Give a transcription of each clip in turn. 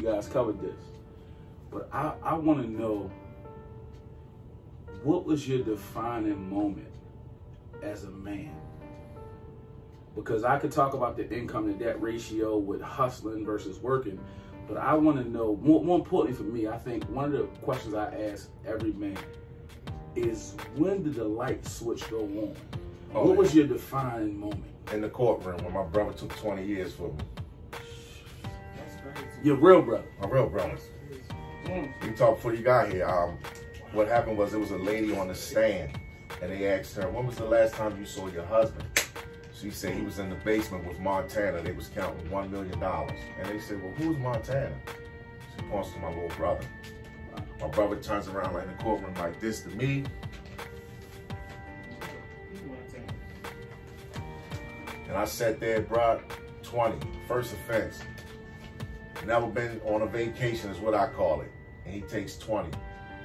you guys covered this, but I want to know, what was your defining moment as a man? Because I could talk about the income to debt ratio with hustling versus working, but I want to know, more importantly for me, I think one of the questions I ask every man is, when did the light switch go on? What was your defining moment? In the courtroom when my brother took 20 years for me. That's crazy. Your real brother? My real brother. We talked before you got here. What happened was, there was a lady on the stand, and they asked her, when was the last time you saw your husband? She said he was in the basement with Montana. They was counting $1 million. And they said, well, who's Montana? She points to my little brother. My brother turns around like in the courtroom like this to me. And I sat there, brought 20, first offense. Never been on a vacation is what I call it. And he takes 20.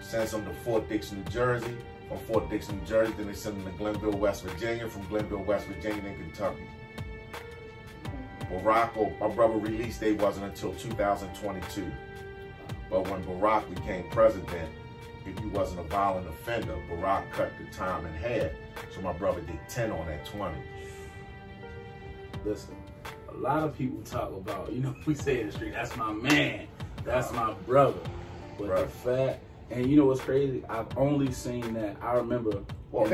Sends him to Fort Dix, New Jersey. From Fort Dix, New Jersey, then they send him to Glenville, West Virginia. From Glenville, West Virginia, then Kentucky. Barack, my brother release date wasn't until 2022. But when Barack became president, if he wasn't a violent offender, Barack cut the time in half. So my brother did 10 on that 20. Listen, a lot of people talk about, we say in the street, that's my man, that's my brother. But the fact, and you know what's crazy? I've only seen that. I remember. Well,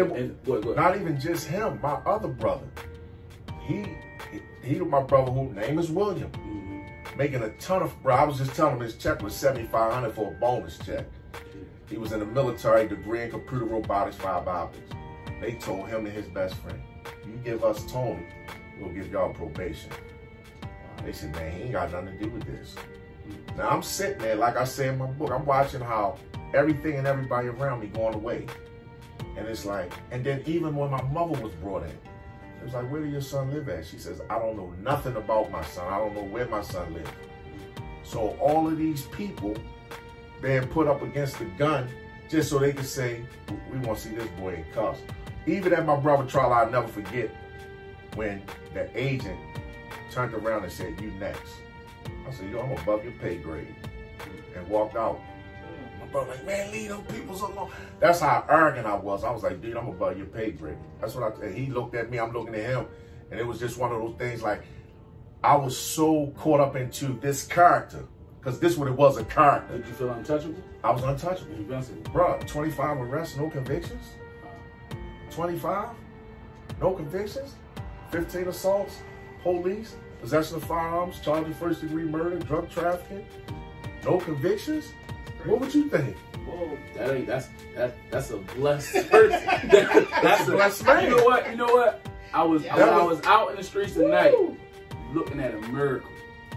not even just him, my other brother. He my brother whose name is William. Making a ton of, bro, I was just telling him his check was $7,500 for a bonus check. He was in the military, degree in computer robotics, fiber optics. They told him and his best friend, you give us Tony, we'll give y'all probation. They said, man, he ain't got nothing to do with this. Now I'm sitting there, like I say in my book, I'm watching how everything and everybody around me going away. And it's like, and then even when my mother was brought in, it was like, where did your son live at? She says, I don't know nothing about my son. I don't know where my son lived. So all of these people being put up against the gun just so they could say, we want to see this boy in cuffs. Even at my brother trial, I'll never forget when the agent turned around and said, you next. I said, yo, I'm above your pay grade. And walked out. My brother like, man, leave them peoples alone. That's how arrogant I was. I was like, dude, I'm above your pay grade. That's what I said. He looked at me, I'm looking at him. And it was just one of those things like, I was so caught up into this character. Because this what it was, a character. Did you feel untouchable? I was untouchable. Invincible. Bro, 25 arrests, no convictions. 25, no convictions. 15 assaults, police, possession of firearms, charge of first-degree murder, drug trafficking, no convictions. What would you think? Whoa, that's a blessed person. That's a blessed man. You know what? I was out in the streets tonight looking at a miracle.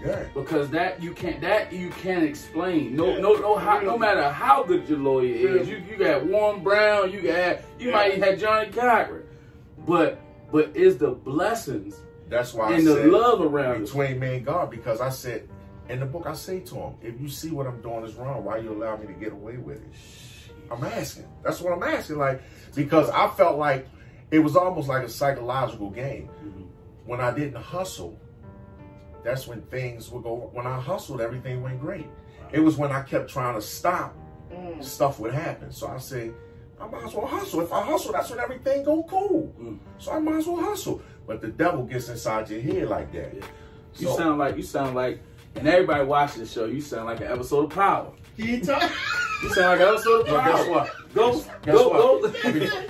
Yeah. Because that you can't explain. No matter how good your lawyer is, you got Warren Brown, you might have had Johnny Cochran, but it's the blessings. That's why and I the said love around between me and God, because I said in the book, I say to him, if you see what I'm doing is wrong, why you allow me to get away with it? I'm asking. That's what I'm asking. Like, because I felt like it was almost like a psychological game. When I didn't hustle, that's when things would go. When I hustled, everything went great. It was when I kept trying to stop, stuff would happen. So I say, I might as well hustle. If I hustle, that's when everything go cool. So I might as well hustle. But the devil gets inside your head like that. You sound like, and everybody watching the show, you sound like an episode of Power. You sound like an episode of Power. Guess what? Go.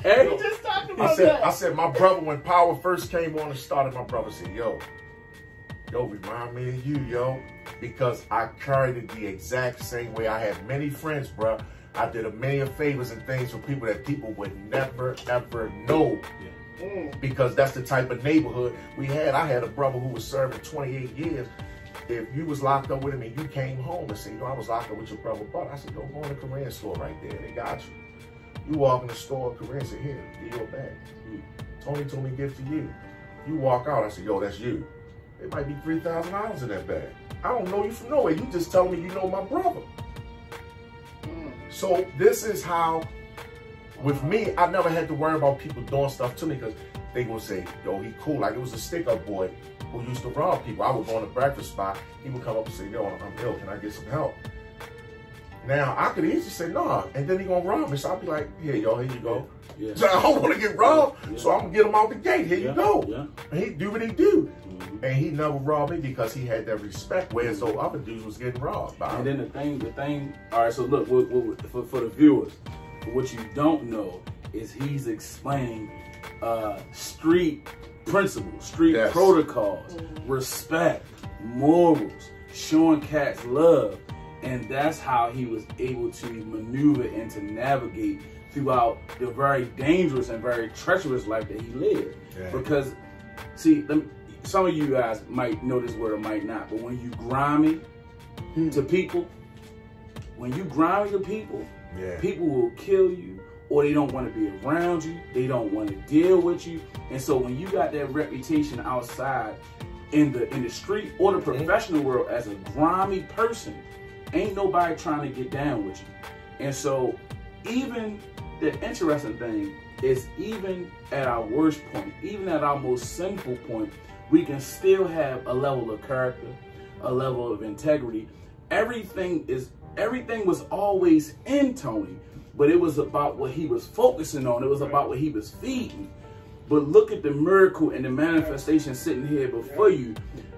Hey. We just talked about that. I said, my brother, when Power first came on and started, my brother said, yo, remind me of you, yo. Because I carried it the exact same way. I had many friends, bro. I did a many favors and things for people that people would never, ever know. Because that's the type of neighborhood we had. I had a brother who was serving 28 years. If you was locked up with him and you came home and said, I was locked up with your brother, but I said, go in the Korean store right there. They got you. You walk in the store, Korean said, here, give your bag. Tony told me to give it to you. You walk out, I said, yo, that's you. It might be $3,000 in that bag. I don't know you from nowhere. You just tell me you know my brother. So this is how, with me, I never had to worry about people doing stuff to me because they gonna say, yo, he cool. Like it was a stick-up boy who used to rob people. I would go in a breakfast spot. He would come up and say, yo, I'm ill. Can I get some help? Now, I could easily say, nah. And then he gonna rob me. So I'll be like, here, yo, here you go. Yeah. So I don't want to get robbed. Yeah. So I'm going to get him out the gate. Here you go. Yeah. And he do what he do. Mm-hmm. And he never robbed me because he had that respect, whereas those other dudes was getting robbed. And then the thing, all right, so look, for the viewers, what you don't know is he's explaining street principles, street protocols, respect, morals, showing cats love. And that's how he was able to maneuver and to navigate throughout the very dangerous and very treacherous life that he lived. Yeah. Because, see, some of you guys might know this word or might not, but when you grimy to people, people will kill you, or they don't want to be around you, they don't want to deal with you. And so when you got that reputation outside in the street or the professional world as a grimy person, ain't nobody trying to get down with you. And so even the interesting thing is, even at our worst point, even at our most sinful point, we can still have a level of character, a level of integrity. Everything was always in Tony, but it was about what he was focusing on. It was about what he was feeding. But look at the miracle and the manifestation sitting here before you,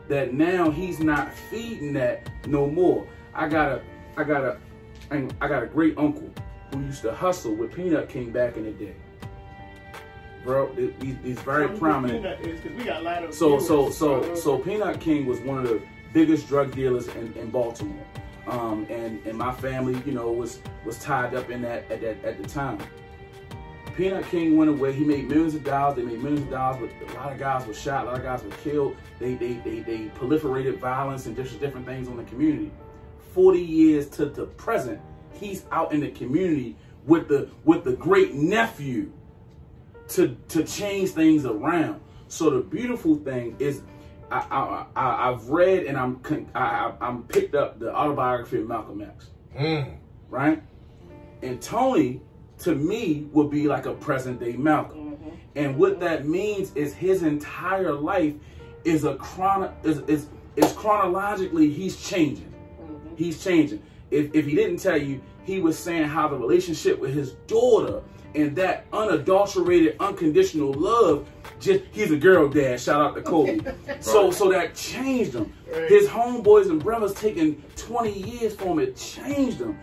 that now he's not feeding that no more. I got a great uncle who used to hustle with Peanut King back in the day. Bro, he's very prominent. So Peanut King was one of the biggest drug dealers in Baltimore. And my family, you know, was tied up in that at the time. Peanut King went away. He made millions of dollars. They made millions of dollars, but a lot of guys were shot. A lot of guys were killed. They proliferated violence and different things on the community. 40 years to the present, he's out in the community with the great nephew to change things around. So the beautiful thing is, I've read and I'm picked up the autobiography of Malcolm X, right? And Tony, to me, would be like a present day Malcolm. And what that means is his entire life is chronologically he's changing. He's changing. If he didn't tell you, he was saying how the relationship with his daughter and that unadulterated, unconditional love, he's a girl dad, shout out to Kobe. So that changed him. His homeboys and brothers taking 20 years for him, it changed him.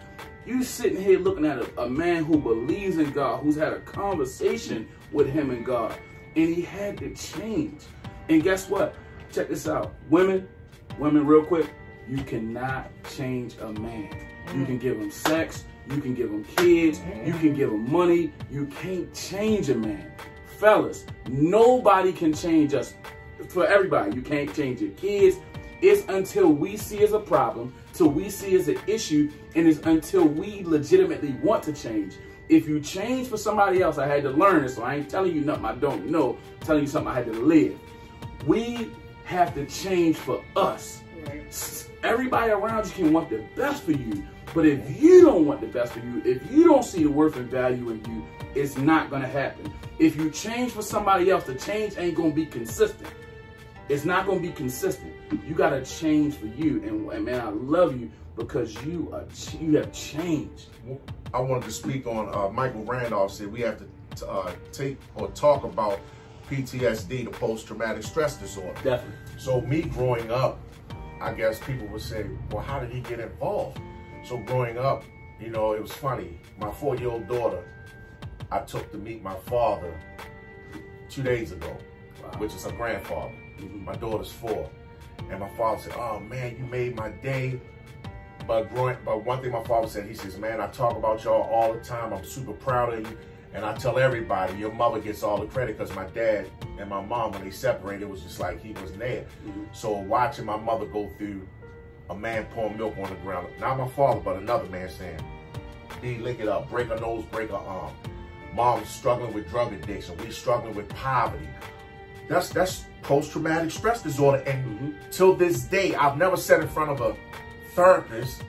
You sitting here looking at a man who believes in God, who's had a conversation with him and God, and he had to change. And guess what? Check this out. Women, real quick, you cannot change a man. You can give him sex, you can give him kids, you can give him money. You can't change a man. Fellas, nobody can change us. For everybody, you can't change your kids. It's until we see as a problem, till we see as an issue, and it's until we legitimately want to change. If you change for somebody else, I had to learn this, so I ain't telling you nothing I don't know. I'm telling you something I had to live. We have to change for us. Everybody around you can want the best for you, but if you don't want the best for you, if you don't see the worth and value in you, it's not going to happen. If you change for somebody else, the change ain't going to be consistent. It's not going to be consistent. You got to change for you. And man, I love you because you have changed. I wanted to speak on Michael Randolph said we have to take or talk about PTSD, the post-traumatic stress disorder. Definitely. So me growing up, I guess people would say, well, how did he get involved? So growing up, you know, it was funny. My 4-year-old daughter, I took to meet my father 2 days ago, which is her grandfather. My daughter's 4. And my father said, oh man, you made my day. But one thing my father said, he says, man, I talk about y'all all the time. I'm super proud of you. And I tell everybody, your mother gets all the credit because my dad and my mom, when they separated, it was just like he wasn't there. So watching my mother go through a man pouring milk on the ground, not my father, but another man saying, D, lick it up, break her nose, break her arm. Mom's struggling with drug addiction. We struggling with poverty. That's post-traumatic stress disorder. And till this day, I've never sat in front of a therapist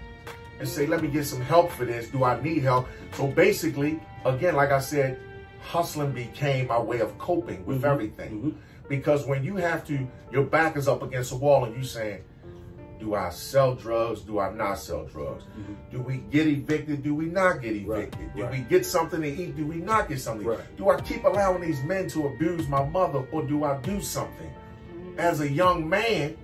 and say, let me get some help for this. Do I need help? So basically, again, like I said, hustling became my way of coping with everything. Because when you have to, your back is up against the wall and you saying, do I sell drugs? Do I not sell drugs? Do we get evicted? Do we not get evicted? Do we get something to eat? Do we not get something? Do I keep allowing these men to abuse my mother, or do I do something? As a young man,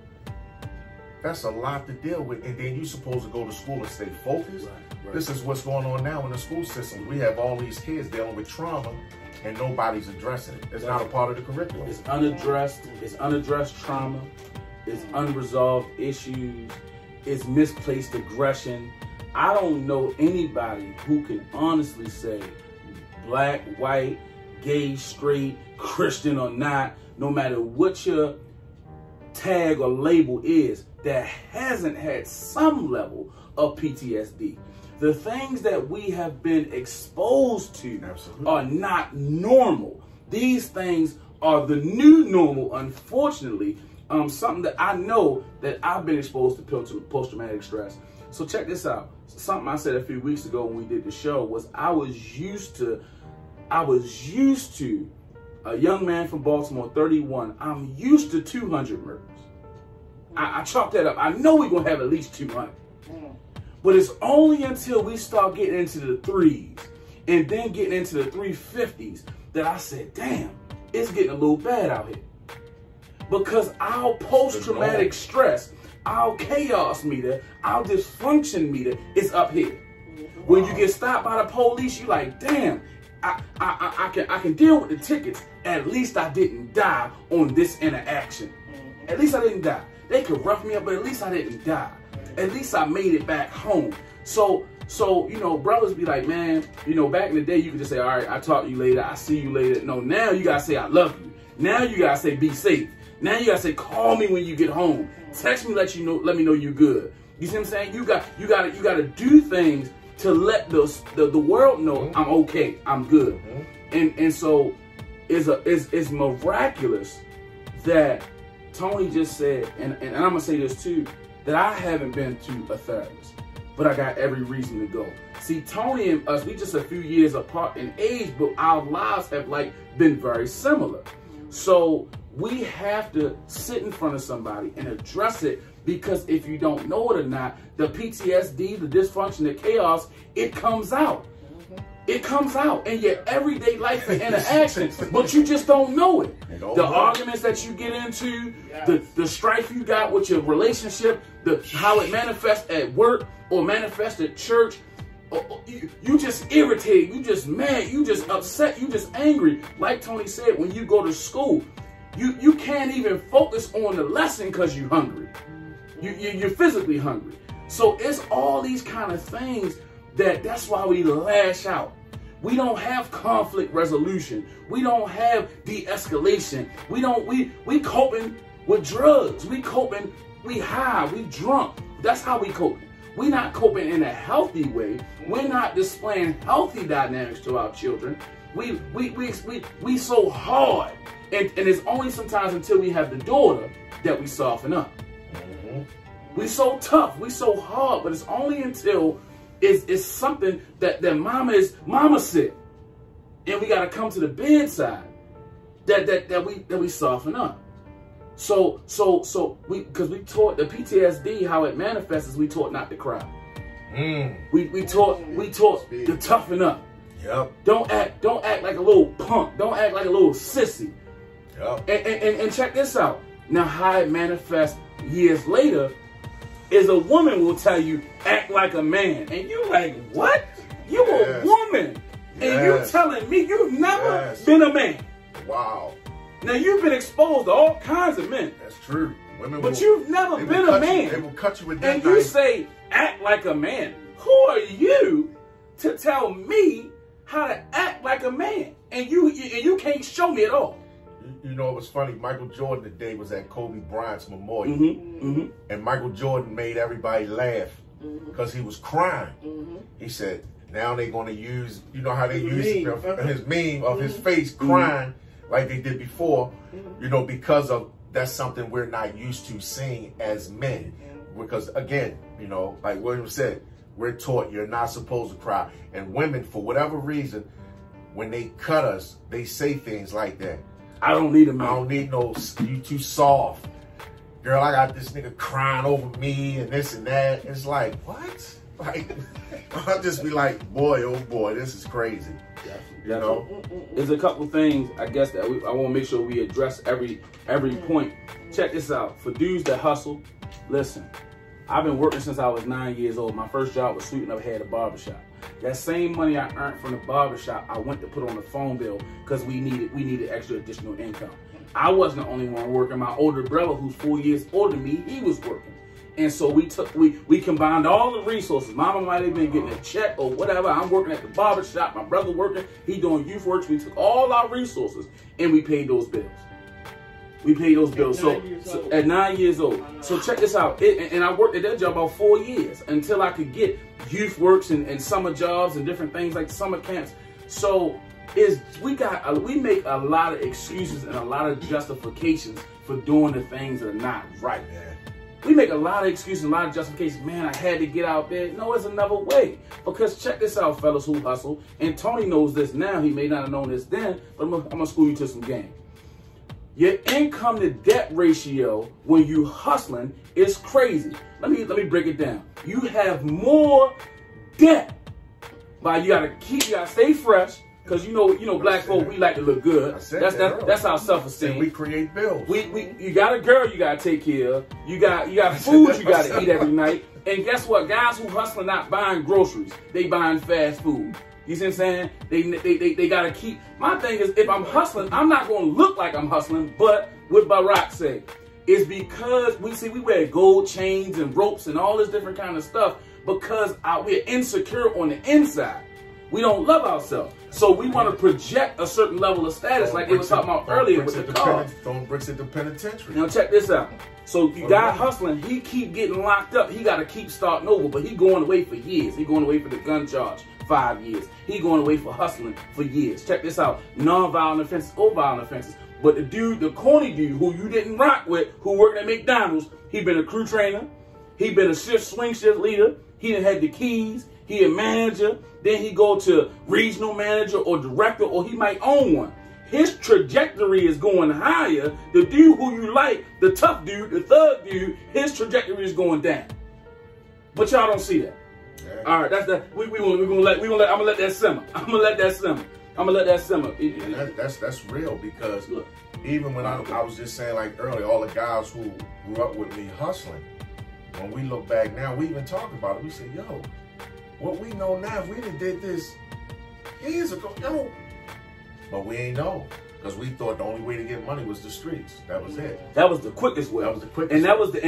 that's a lot to deal with. And then you're supposed to go to school and stay focused. This is what's going on now in the school system. We have all these kids dealing with trauma and nobody's addressing it. It's not a part of the curriculum. It's unaddressed trauma. It's unresolved issues. It's misplaced aggression. I don't know anybody who can honestly say, black, white, gay, straight, Christian or not, no matter what your tag or label is, that hasn't had some level of PTSD. The things that we have been exposed to are not normal. These things are the new normal, unfortunately. Something that I know that I've been exposed to post-traumatic stress. So check this out. Something I said a few weeks ago when we did the show was I was used to a young man from Baltimore, 31. I'm used to 200 murders. I chalked that up. I know we're going to have at least 200. But it's only until we start getting into the 3s and then getting into the 350s that I said, damn, it's getting a little bad out here. Because our post-traumatic stress, our chaos meter, our dysfunction meter is up here. When you get stopped by the police, you're like, damn, I can deal with the tickets. At least I didn't die on this interaction. At least I didn't die. They could rough me up, but at least I didn't die. At least I made it back home. So, you know, brothers be like, man, you know, back in the day, you could just say, all right, I'll talk to you later. I'll see you later. No, now you got to say, I love you. Now you got to say, be safe. Now you got to say, call me when you get home. Text me, let me know you're good. You see what I'm saying? You got to do things to let the world know I'm okay, I'm good. And so it's miraculous that Tony just said, and I'm going to say this too, that I haven't been to a therapist, but I got every reason to go. See, Tony and us, we just a few years apart in age, but our lives have been very similar. So we have to sit in front of somebody and address it, because if you don't know it or not, the PTSD, the dysfunction, the chaos, it comes out. It comes out in your everyday life and interactions, but you just don't know it. The arguments that you get into, the strife you got with your relationship, how it manifests at work or manifests at church, you just irritated, you just mad, you just upset, you just angry. Like Tony said, when you go to school, you can't even focus on the lesson because you're hungry. You're physically hungry. So it's all these kind of things that's why we lash out. We don't have conflict resolution. We don't have de-escalation. We coping with drugs. We coping, we high, we drunk. That's how we coping. We're not coping in a healthy way. We're not displaying healthy dynamics to our children. We so hard. And it's only sometimes until we have the daughter that we soften up. We so tough, we so hard, but it's only until it's something that mama said, and we gotta come to the bedside that we soften up. So because we taught the PTSD, how it manifests is we taught not to cry. We taught to toughen up. Yep. Don't act like a little punk. Don't act like a little sissy. Yep. And check this out. Now how it manifests years later is a woman will tell you, act like a man. And you like, what? You a woman. And you telling me you've never been a man. Wow. Now you've been exposed to all kinds of men. That's true. But you've never been a man. They will cut you with that knife. And you say, act like a man. Who are you to tell me how to act like a man? And you can't show me at all. You know, it was funny. Michael Jordan today was at Kobe Bryant's memorial. And Michael Jordan made everybody laugh because he was crying. He said, now they're going to use, you know how they use his meme of his face crying like they did before, you know, because of that's something we're not used to seeing as men. Because again, you know, like William said, we're taught you're not supposed to cry. And women, for whatever reason, when they cut us, they say things like that. I don't need a man. I don't need no, you too soft. Girl, I got this nigga crying over me and this and that. It's like, what? Like, I'll just be like, boy, oh boy, this is crazy. Definitely. You know? There's a couple things, I guess, that I want to make sure we address every point. Check this out. For dudes that hustle, listen, I've been working since I was 9 years old. My first job was sweeping up head at a barbershop. That same money I earned from the barbershop, I went to put on the phone bill because we needed extra additional income. I wasn't the only one working. My older brother, who's 4 years older than me, he was working. And so we combined all the resources. Mama might have been getting a check or whatever. I'm working at the barbershop. My brother working. He doing youth work. We took all our resources and we paid those bills. We paid those bills. So at 9 years old. So check this out. And I worked at that job about 4 years until I could get youth works and summer jobs and different things like summer camps. So we make a lot of excuses and a lot of justifications for doing the things that are not right. Yeah. We make a lot of excuses, a lot of justifications. Man, I had to get out there. No, there's another way. Because check this out, fellas who hustle. And Tony knows this now. He may not have known this then, but I'm gonna school you to some game. Your income to debt ratio when you hustling is crazy. Let me break it down. You have more debt, but you gotta stay fresh. Cause you know black folk, we like to look good. That's our self-esteem. We create bills. You got a girl you gotta take care of. You got food you gotta eat every night. And guess what? Guys who hustling not buying groceries, they buying fast food. You see what I'm saying? They gotta keep. My thing is, if I'm hustling, I'm not gonna look like I'm hustling. But what Barack said is because we wear gold chains and ropes and all this different kind of stuff because we're insecure on the inside. We don't love ourselves. So we want to project a certain level of status like they were talking about earlier with the car. Throwing bricks at the penitentiary. Now check this out. So you guy hustling, he keep getting locked up. He got to keep starting over, but he going away for years. He going away for the gun charge, 5 years. He going away for hustling for years. Check this out. Non-violent offenses or violent offenses. But the corny dude who you didn't rock with, who worked at McDonald's, he been a crew trainer. He been a swing shift leader. He done had the keys. He a manager, then he go to regional manager or director, or he might own one. His trajectory is going higher. The dude who you like, the tough dude, the thug dude, his trajectory is going down. But y'all don't see that. Yeah. All right, that's that. I'm gonna let that simmer. I'm gonna let that simmer. That's real because look, even when I was just saying like earlier, all the guys who grew up with me hustling, when we look back now, we even talk about it. We say, yo. What we know now, if we done did this years ago, yo. But we ain't know. Because we thought the only way to get money was the streets. That was it. That was the quickest way. That was the quickest and that was the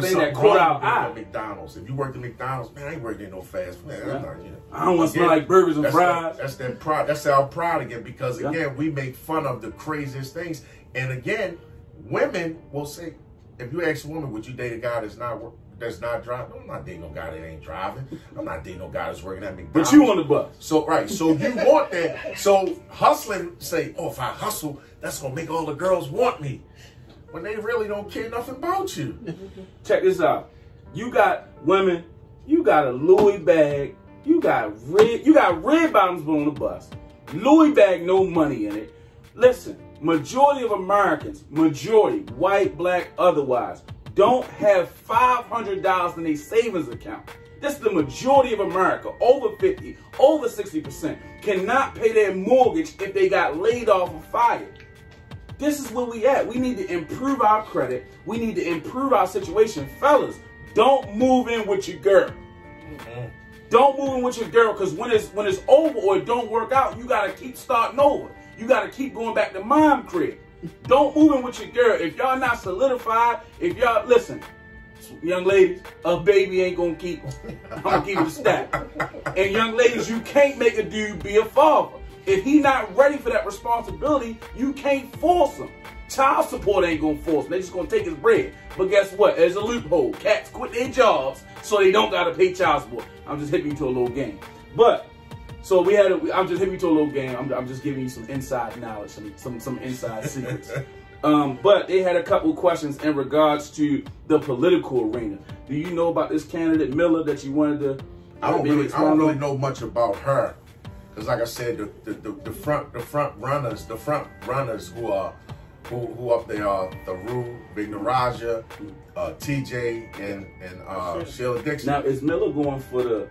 thing that caught our eye. McDonald's. If you worked at McDonald's, man, I ain't working in no fast food. I don't want to smell like burgers and fries. That's that pride. That's our pride again. Because again, we make fun of the craziest things. And again, women will say, if you ask a woman, would you date a guy that's not driving? I'm not dating no guy that ain't driving. I'm not dating no guy that's working at McDonald's. But you on the bus. So, right. So you want that. So hustling, say, oh, if I hustle, that's going to make all the girls want me. When they really don't care nothing about you. Check this out. You got women, you got a Louis bag, you got red bottoms but on the bus. Louis bag, no money in it. Listen, majority of Americans, white, black, otherwise, don't have $500 in their savings account. That's the majority of America, over 50, over 60%, cannot pay their mortgage if they got laid off or fired. This is where we at. We need to improve our credit. We need to improve our situation. Fellas, don't move in with your girl. Mm-hmm. Don't move in with your girl, because when it's over or it don't work out, you got to keep starting over. You got to keep going back to mom crib. Don't move in with your girl. If y'all not solidified, if y'all, listen, young ladies, a baby ain't gonna keep, I'm gonna keep it a stack. And young ladies, you can't make a dude be a father. If he not ready for that responsibility, you can't force him. Child support ain't gonna force him. They just gonna take his bread. But guess what? There's a loophole. Cats quit their jobs so they don't gotta pay child support. I'm just hitting you to a little game. But so I'm just hitting you to a little game. I'm just giving you some inside knowledge, some inside secrets. But they had a couple questions in regards to the political arena. Do you know about this candidate Miller that you wanted to? I don't really know much about her. Because like I said, the front runners who up there are the Rue, Big Naraja, TJ, and Sheila Dixon. Now is Miller going for the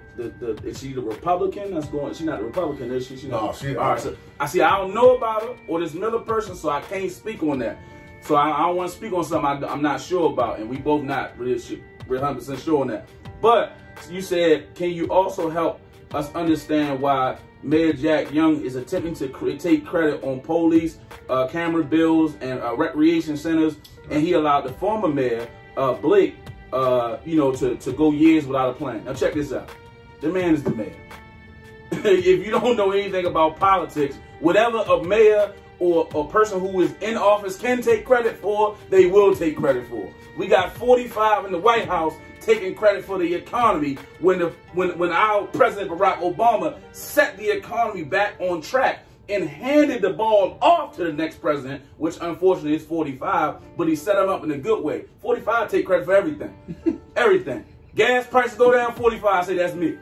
is she the Republican that's going? She's not a Republican, is she? No, she. All right, so I don't know about her or this Miller person, so I can't speak on that. So I don't want to speak on something I'm not sure about, and we both not really 100% sure on that. But you said, can you also help us understand why Mayor Jack Young is attempting to take credit on police, camera bills, and recreation centers, and he allowed the former mayor, Blake, to go years without a plan. Now check this out. The man is the mayor. If you don't know anything about politics, whatever a mayor or a person who is in office can take credit for, they will take credit for. We got 45 in the White House taking credit for the economy when our President Barack Obama set the economy back on track and handed the ball off to the next president, which unfortunately is 45, but he set him up in a good way. 45 take credit for everything. Everything. Gas prices go down, 45 say that's me.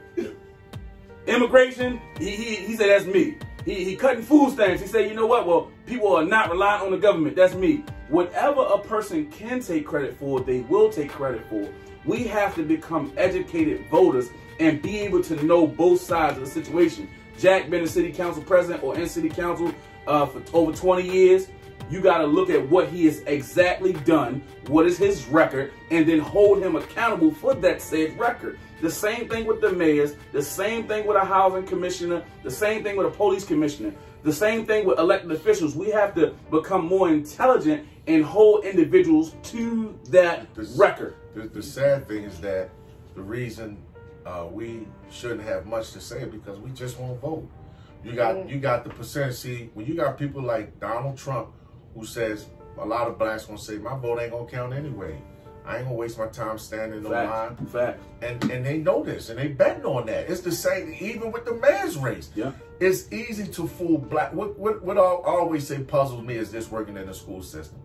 Immigration, he said that's me. He cutting food stamps. He said, you know what? Well, people are not relying on the government. That's me. Whatever a person can take credit for, they will take credit for. We have to become educated voters and be able to know both sides of the situation. Jack been a city council president or in city council for over 20 years. You got to look at what he has exactly done, what is his record, and then hold him accountable for that said record. The same thing with the mayors, the same thing with a housing commissioner, the same thing with a police commissioner, the same thing with elected officials. We have to become more intelligent and hold individuals to that record. The sad thing is that the reason we shouldn't have much to say is because we just won't vote. You got the percentage. See, when you got people like Donald Trump, who says a lot of blacks gonna say my vote ain't gonna count anyway. I ain't gonna waste my time standing in the line. Fact. And they know this, and they betting on that. It's the same, even with the mayor's race. Yeah. It's easy to fool black. What I always say puzzles me is this working in the school system.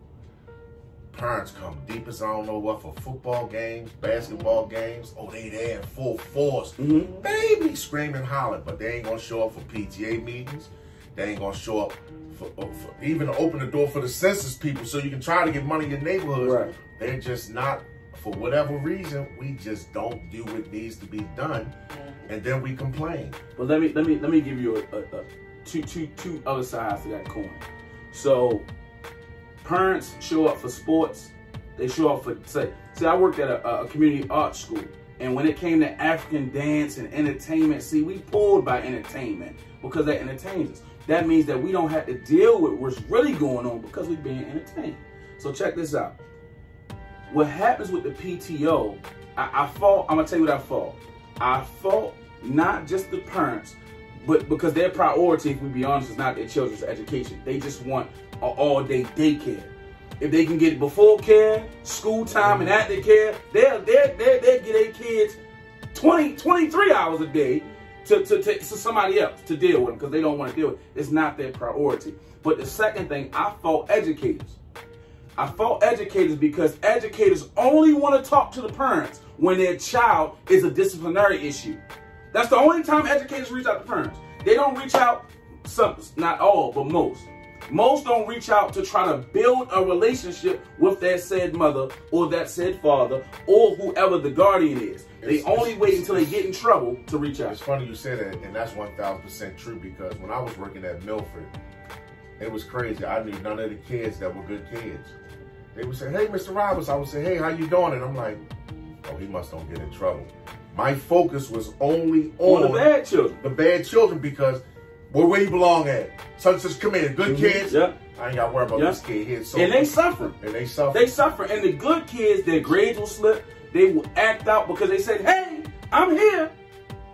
Parents come deep as I don't know what for football games, basketball games. Oh, they there in full force. Mm-hmm. Baby screaming, hollering, but they ain't gonna show up for PTA meetings. They ain't gonna show up for even to open the door for the census people so you can try to get money in your neighborhoods. Right. They're just not, for whatever reason, we just don't do what needs to be done, and then we complain. But let me give you two other sides to that coin. So parents show up for sports. They show up for see I worked at a community arts school, and when it came to African dance and entertainment, see, we pulled by entertainment because that entertains us. That means that we don't have to deal with what's really going on because we're being entertained. So check this out. What happens with the PTO, I'm gonna tell you what I fault. I fault not just the parents, but because their priority, if we be honest, is not their children's education. They just want an all-day daycare. If they can get it before care, school time, and after care, they'll get their kids 23 hours a day to somebody else to deal with them because they don't want to deal with it. It's not their priority. But the second thing, I fault educators. I fault educators because educators only want to talk to the parents when their child is a disciplinary issue. That's the only time educators reach out to parents. They don't reach out, some, not all, but most. Most don't reach out to try to build a relationship with that said mother or that said father or whoever the guardian is. They only wait until they get in trouble to reach out. It's funny you say that, and that's 1000% true, because when I was working at Milford, it was crazy. I knew none of the kids that were good kids. They would say, hey, Mr. Roberts. I would say, hey, how you doing? And I'm like, oh, he must don't get in trouble. My focus was only on the bad children. The bad children, because where you belong at? Such come in, good kids. Yep. I ain't got to worry about this kid here. So and they suffer. And they suffer. They suffer. And the good kids, their grades will slip. They will act out because they said, hey, I'm here.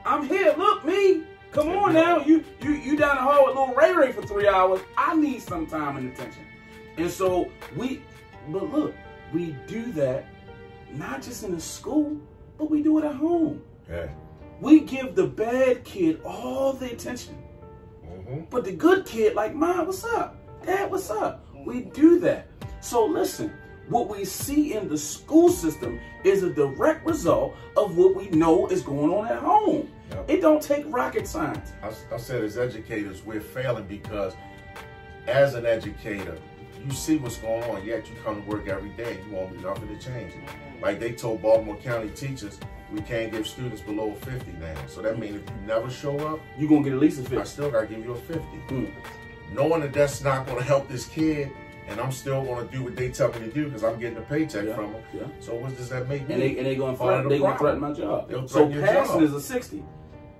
I'm here. Look, me. Come on now. You down the hall with little Ray Ray for 3 hours. I need some time and attention. And so but look, we do that not just in the school, but we do it at home. Yeah. We give the bad kid all the attention. But the good kid, like, Mom, what's up? Dad, what's up? We do that. So listen, what we see in the school system is a direct result of what we know is going on at home. Yep. It don't take rocket science. I said as educators, we're failing because as an educator, you see what's going on, yet you come to work every day, you won't be nothing to change it. Like they told Baltimore County teachers, we can't give students below 50 now. So that means if you never show up, You're going to get at least a 50. I still got to give you a 50. Mm. Knowing that that's not going to help this kid, and I'm still going to do what they tell me to do because I'm getting a paycheck from them. Yeah. So what does that make me? And they going to Part of threaten, the threaten problem. my job. They'll So threaten your passing job. is a 60.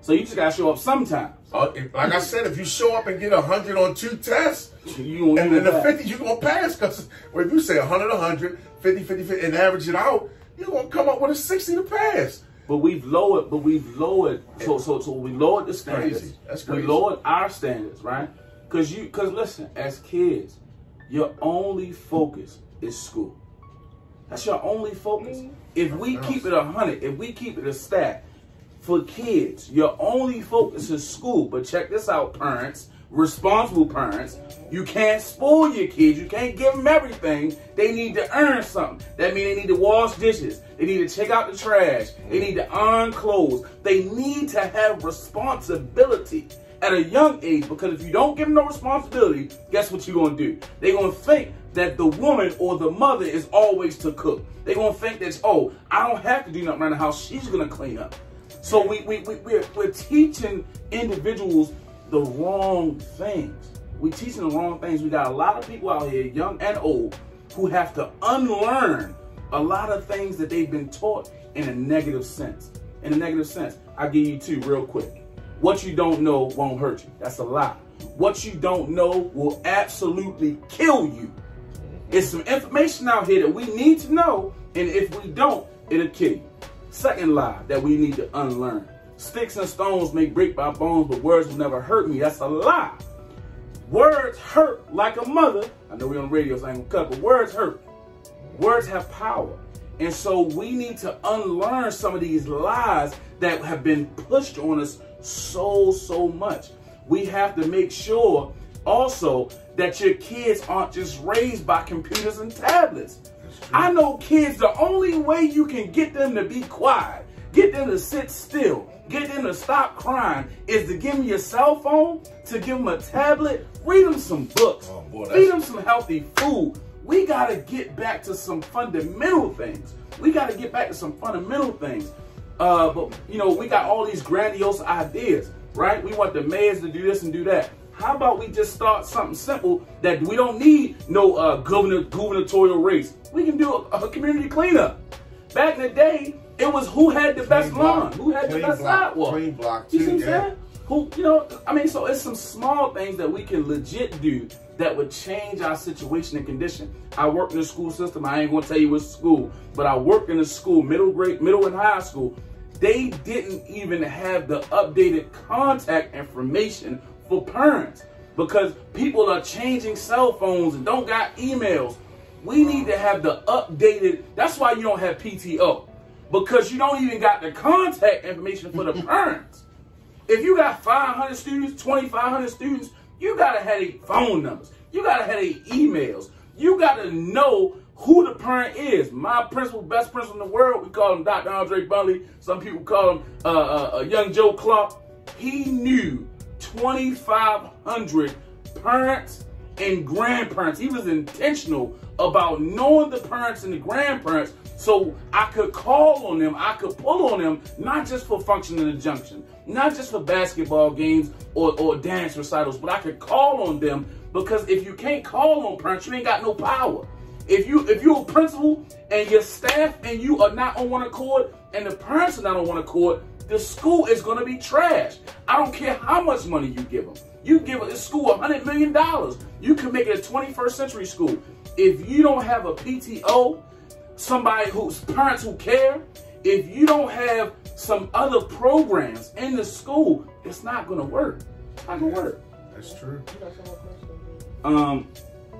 So you just got to show up sometimes. Like I said, if you show up and get 100 on 2 tests, You and gonna then the pass. 50, you're going to pass. Because if you say 100, 100, 50, 50, 50, and average it out, you're going to come up with a 60 to pass. But we've lowered. So we lowered the standards. Crazy. That's crazy. We lowered our standards, right? Because listen, as kids, your only focus is school. That's your only focus. If we keep it 100, if we keep it a stat, for kids, your only focus is school. But check this out, parents, responsible parents. You can't spoil your kids. You can't give them everything. They need to earn something. That means they need to wash dishes. They need to check out the trash. They need to iron clothes. They need to have responsibility at a young age, because if you don't give them no responsibility, guess what you're going to do? They're going to think that the woman or the mother is always to cook. They're going to think that, oh, I don't have to do nothing around the house. She's going to clean up. So we're teaching individuals the wrong things. We're teaching the wrong things. We got a lot of people out here, young and old, who have to unlearn a lot of things that they've been taught in a negative sense. In a negative sense, I'll give you 2 real quick. What you don't know won't hurt you. That's a lie. What you don't know will absolutely kill you. It's some information out here that we need to know, and if we don't, it'll kill you. Second lie that we need to unlearn. Sticks and stones may break my bones, but words will never hurt me. That's a lie. Words hurt like a mother. I know we're on the radio, so I ain't gonna cut, but words hurt. Words have power. And so we need to unlearn some of these lies that have been pushed on us so much. We have to make sure also that your kids aren't just raised by computers and tablets. I know kids, the only way you can get them to be quiet, get them to sit still, get them to stop crying, is to give them your cell phone, to give them a tablet, read them some books, feed them some healthy food. We got to get back to some fundamental things. We got to get back to some fundamental things. But, you know, we got all these grandiose ideas, right? We want the mayors to do this and do that. How about we just start something simple that we don't need no gubernatorial race. We can do a community cleanup. Back in the day, it was who had the best lawn, who had the best sidewalk. Clean block You too, see what I'm yeah. saying? Who, you know, I mean, so it's some small things that we can legit do that would change our situation and condition. I work in the school system. I ain't gonna tell you what school, but I work in a school, middle and high school. They didn't even have the updated contact information for parents because people are changing cell phones and don't got emails. We need to have the updated. That's why you don't have PTO, because you don't even got the contact information for the parents. If you got 500 students, 2,500 students, you gotta have their phone numbers. You gotta have their emails. You gotta know who the parent is. My principal, best principal in the world, we call him Dr. Andre Bunley. Some people call him Young Joe Clark. He knew 2,500 parents and grandparents. He was intentional about knowing the parents and the grandparents so I could call on them, I could pull on them, not just for function and injunction, not just for basketball games or dance recitals, but I could call on them because if you can't call on parents, you ain't got no power. If you're a principal and your staff and you are not on one accord and the parents are not on one accord, the school is going to be trash. I don't care how much money you give them. You give a school $100 million. You can make it a 21st century school. If you don't have a PTO, somebody whose parents who care, if you don't have some other programs in the school, it's not going to work. It's not going to work. That's true. I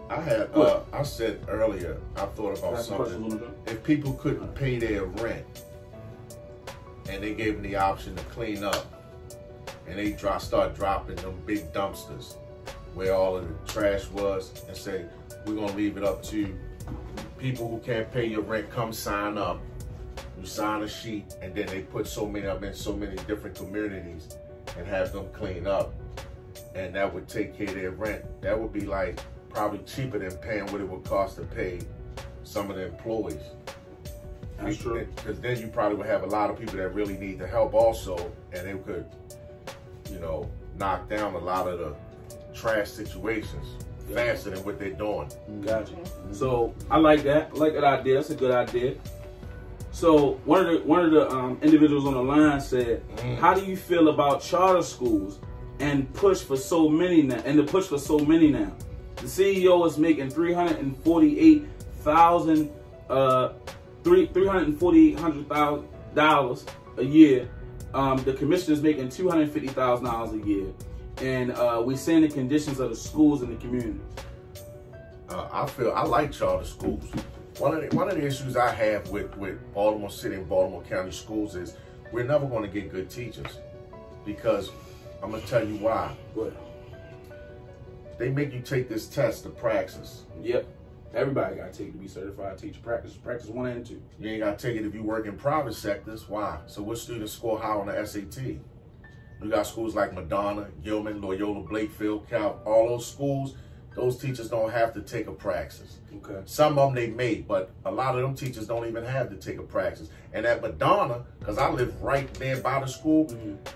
I said earlier, I thought about something. If people couldn't pay their rent and they gave them the option to clean up and they start dropping them big dumpsters where all of the trash was and say, we're going to leave it up to people who can't pay your rent come sign up. You sign a sheet, and then they put so many of them in so many different communities and have them clean up. And that would take care of their rent. That would be like probably cheaper than paying what it would cost to pay some of the employees. That's true. Because then you probably would have a lot of people that really need the help also, and they could, you know, knock down a lot of the trash situations faster than what they're doing. Gotcha. So I like that. I like that idea. That's a good idea. So one of the individuals on the line said, "How do you feel about charter schools and push for so many now? And the push for so many now. The CEO is making $348,000 a year. The commissioner is making $250,000 a year, and we're seeing the conditions of the schools in the community." I like charter schools. One of the issues I have with Baltimore City and Baltimore County schools is we're never going to get good teachers, because I'm going to tell you why. What? They make you take this test to praxis. Yep. Everybody got to take it to be certified teacher. Practice 1 and 2. You ain't got to take it if you work in private sectors. Why? So what students score high on the SAT? You got schools like Madonna, Gilman, Loyola, Blakefield, Cal, all those schools, those teachers don't have to take a praxis. Okay. Some of them they may, but a lot of them teachers don't even have to take a praxis. And at Madonna, because I live right there by the school,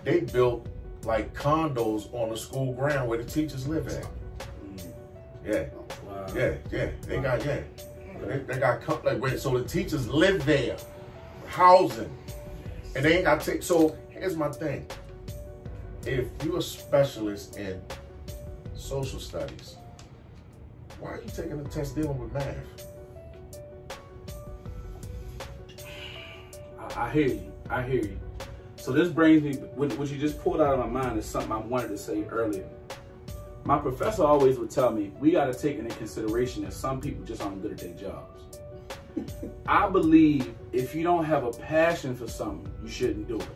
they built like condos on the school ground where the teachers live at. Yeah. Wow. Yeah. They got They got so the teachers live there, housing, and they ain't got to take. So here's my thing: if you're a specialist in social studies, why are you taking a test dealing with math? I hear you. I hear you. So this brings me, what you just pulled out of my mind is something I wanted to say earlier. My professor always would tell me, we got to take into consideration that some people just aren't good at their jobs. I believe if you don't have a passion for something, you shouldn't do it.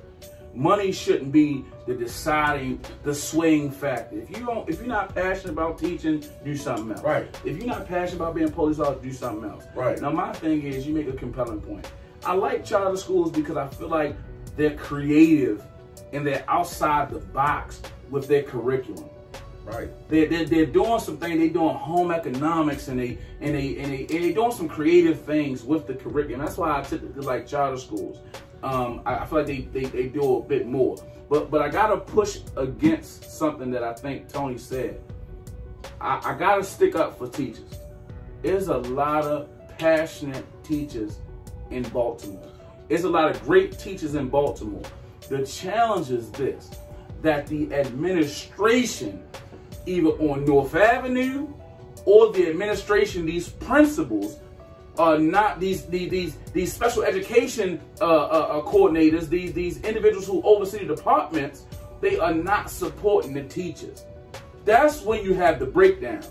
Money shouldn't be the swaying factor. If you're not passionate about teaching, do something else. Right. If you're not passionate about being a police officer, do something else. Right. Now my thing is, you make a compelling point. I like charter schools because I feel like they're creative and they're outside the box with their curriculum. Right. They're doing some things. They're doing home economics and they doing some creative things with the curriculum. That's why I typically like charter schools. I feel like they do a bit more. But I gotta push against something that I think Tony said. I gotta stick up for teachers. There's a lot of passionate teachers in Baltimore. There's a lot of great teachers in Baltimore. The challenge is this, that the administration, either on North Avenue or the administration, these principals are not these special education coordinators, these individuals who oversee the departments, they are not supporting the teachers. That's when you have the breakdown.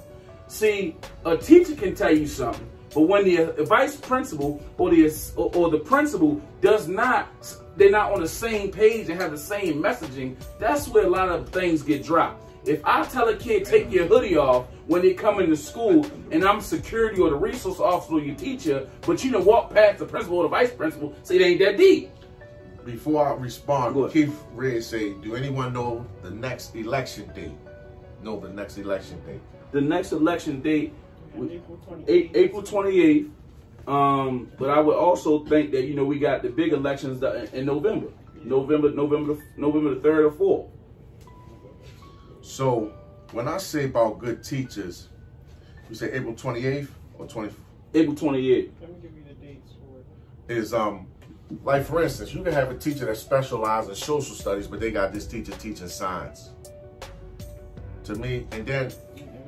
See, a teacher can tell you something, but when the vice principal or the principal does not, they're not on the same page and have the same messaging, that's where a lot of things get dropped. If I tell a kid, take your hoodie off when they come into school, and I'm security or the resource officer or your teacher, but you done walk past the principal or the vice principal, say they ain't that deep. Before I respond, Keith Red say, do anyone know the next election date? Know the next election date? The next election date, April 28th. but I would also think that, you know, we got the big elections in November. November the 3rd or 4th. So when I say about good teachers, you say April 28th or 20th? April 28th. Let me give you the dates for it. Is like for instance, you can have a teacher that specializes in social studies, but they got this teacher teaching science. To me, and then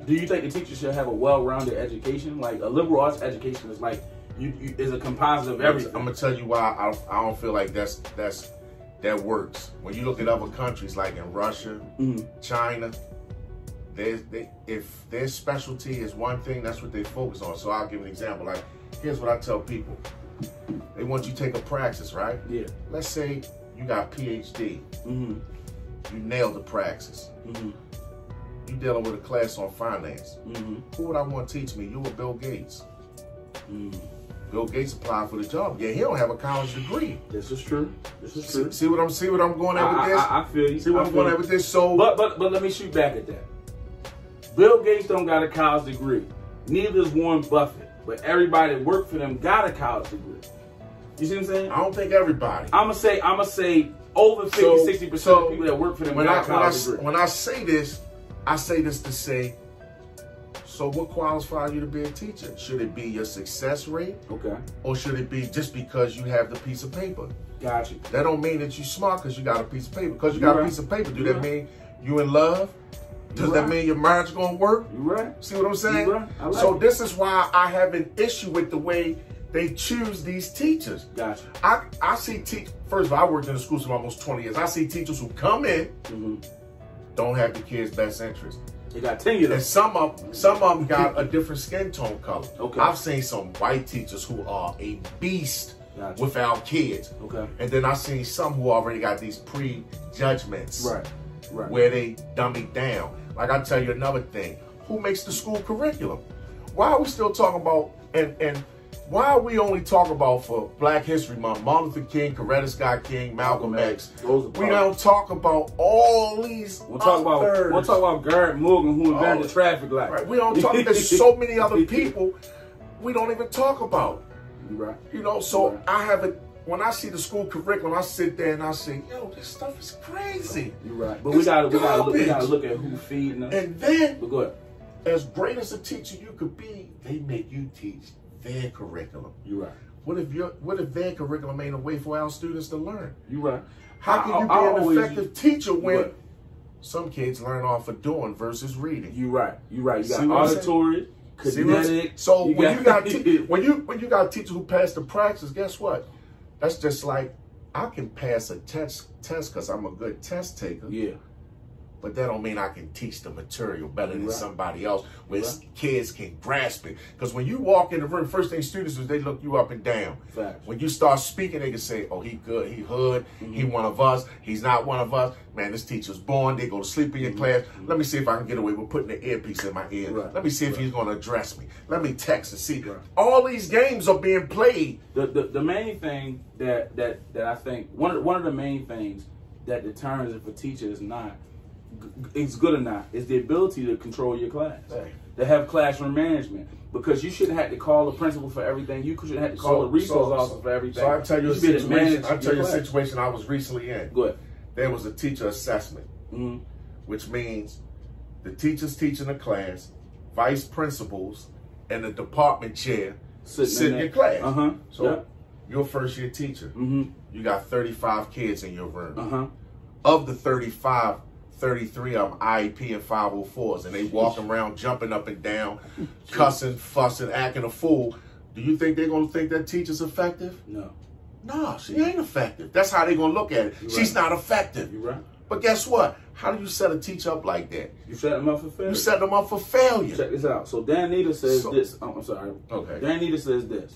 do you think the teacher should have a well-rounded education? Like a liberal arts education is like is a composite of everything. I'm gonna tell you why I don't feel like that works. When you look at other countries like in Russia, China, if their specialty is one thing, that's what they focus on. So I'll give an example. Like, here's what I tell people. They want you to take a praxis, right? Yeah. Let's say you got PhD. You nailed the praxis. You dealing with a class on finance. Who would I want to teach me? You or Bill Gates? Bill Gates applied for the job. Yeah, he don't have a college degree. This is true. This is true. See what I'm going at with this? I feel you. See what I'm going at with this? So, but let me shoot back at that. Bill Gates don't got a college degree. Neither does Warren Buffett. But everybody that worked for them got a college degree. You see what I'm saying? I don't think everybody. I'ma say over 50-60% of people that work for them got a college degree. When I say this to say, so what qualifies you to be a teacher? Should it be your success rate? Okay. Or should it be just because you have the piece of paper? Got you. That don't mean that you're smart because you got a piece of paper. Because you got a piece of paper, do that mean you in love? Does that mean your marriage gonna work? You right. See what I'm saying? Right. I like so it. This is why I have an issue with the way they choose these teachers. Gotcha. I see first of all, I worked in the schools for almost 20 years. I see teachers who come in, don't have the kids' best interest. They got tenure. And some of them got a different skin tone color. Okay. I've seen some white teachers who are a beast with our kids. Okay. And then I've seen some who already got these prejudgments. Right. Where they dumb it down. Like I tell you another thing. Who makes the school curriculum? Why are we still talking about and why are we only talking about for Black History Month, Martin Luther King, Coretta Scott King, Malcolm X? We don't talk about all these We'll talk about Garrett Morgan who invented the traffic light. Right. We don't talk. There's so many other people we don't even talk about. Right. You know, so I have it. When I see the school curriculum, I sit there and I say, "Yo, this stuff is crazy." You're right, but we gotta look at who feeding us. And then, but go ahead. As great as a teacher you could be, they make you teach their curriculum. You're right. What if their curriculum ain't a way for our students to learn? You're right. How can you be an effective teacher when some kids learn off of doing versus reading? You're right. You're right. You got auditory, kinetic. So when you got teachers who pass the practice, guess what? That's just like I can pass a test because I'm a good test taker. Yeah. But that don't mean I can teach the material better than somebody else where kids can grasp it. Because when you walk in the room, first thing students do, they look you up and down. Facts. When you start speaking, they can say, oh, he good, he hood, he one of us, he's not one of us. Man, this teacher's born, they go to sleep in your class. Let me see if I can get away with putting the earpiece in my ear. Let me see if he's going to address me. Let me text and see. All these games are being played. The main thing that I think, one of the main things that determines if a teacher is good or not is the ability to control your class, to have classroom management. Because you shouldn't have to call the principal for everything. You shouldn't have to call the resource officer for everything. So I'll tell you a situation I was recently in. Go ahead. There was a teacher assessment, which means the teacher's teaching a class, vice principals, and the department chair sit in your class. So you're a first year teacher. You got 35 kids in your room. Of the 35, 33 of them IEP and 504s, and they walking around jumping up and down, cussing, fussing, acting a fool. Do you think they're going to think that teacher's effective? No. No, she ain't effective. That's how they're going to look at it. She's not effective. You're right. But guess what? How do you set a teacher up like that? You set them up for failure. You set them up for failure. Check this out. So Dan Nita says this. Oh, I'm sorry. Okay. Dan Nita says this.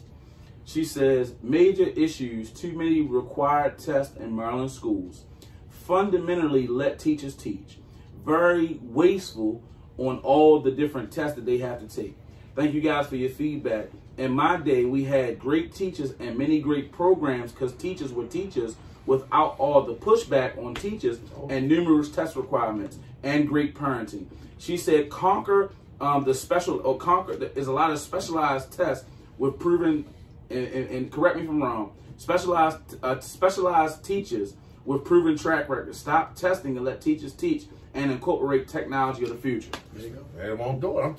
She says, major issues, too many required tests in Maryland schools. Fundamentally let teachers teach. Very wasteful on all the different tests that they have to take. Thank you guys for your feedback. In my day, we had great teachers and many great programs because teachers were teachers without all the pushback on teachers and numerous test requirements and great parenting. She said, conquer there's a lot of specialized tests with proven, and correct me if I'm wrong, specialized teachers with proven track record. Stop testing and let teachers teach and incorporate technology of the future. There you go. They won't do it. I'm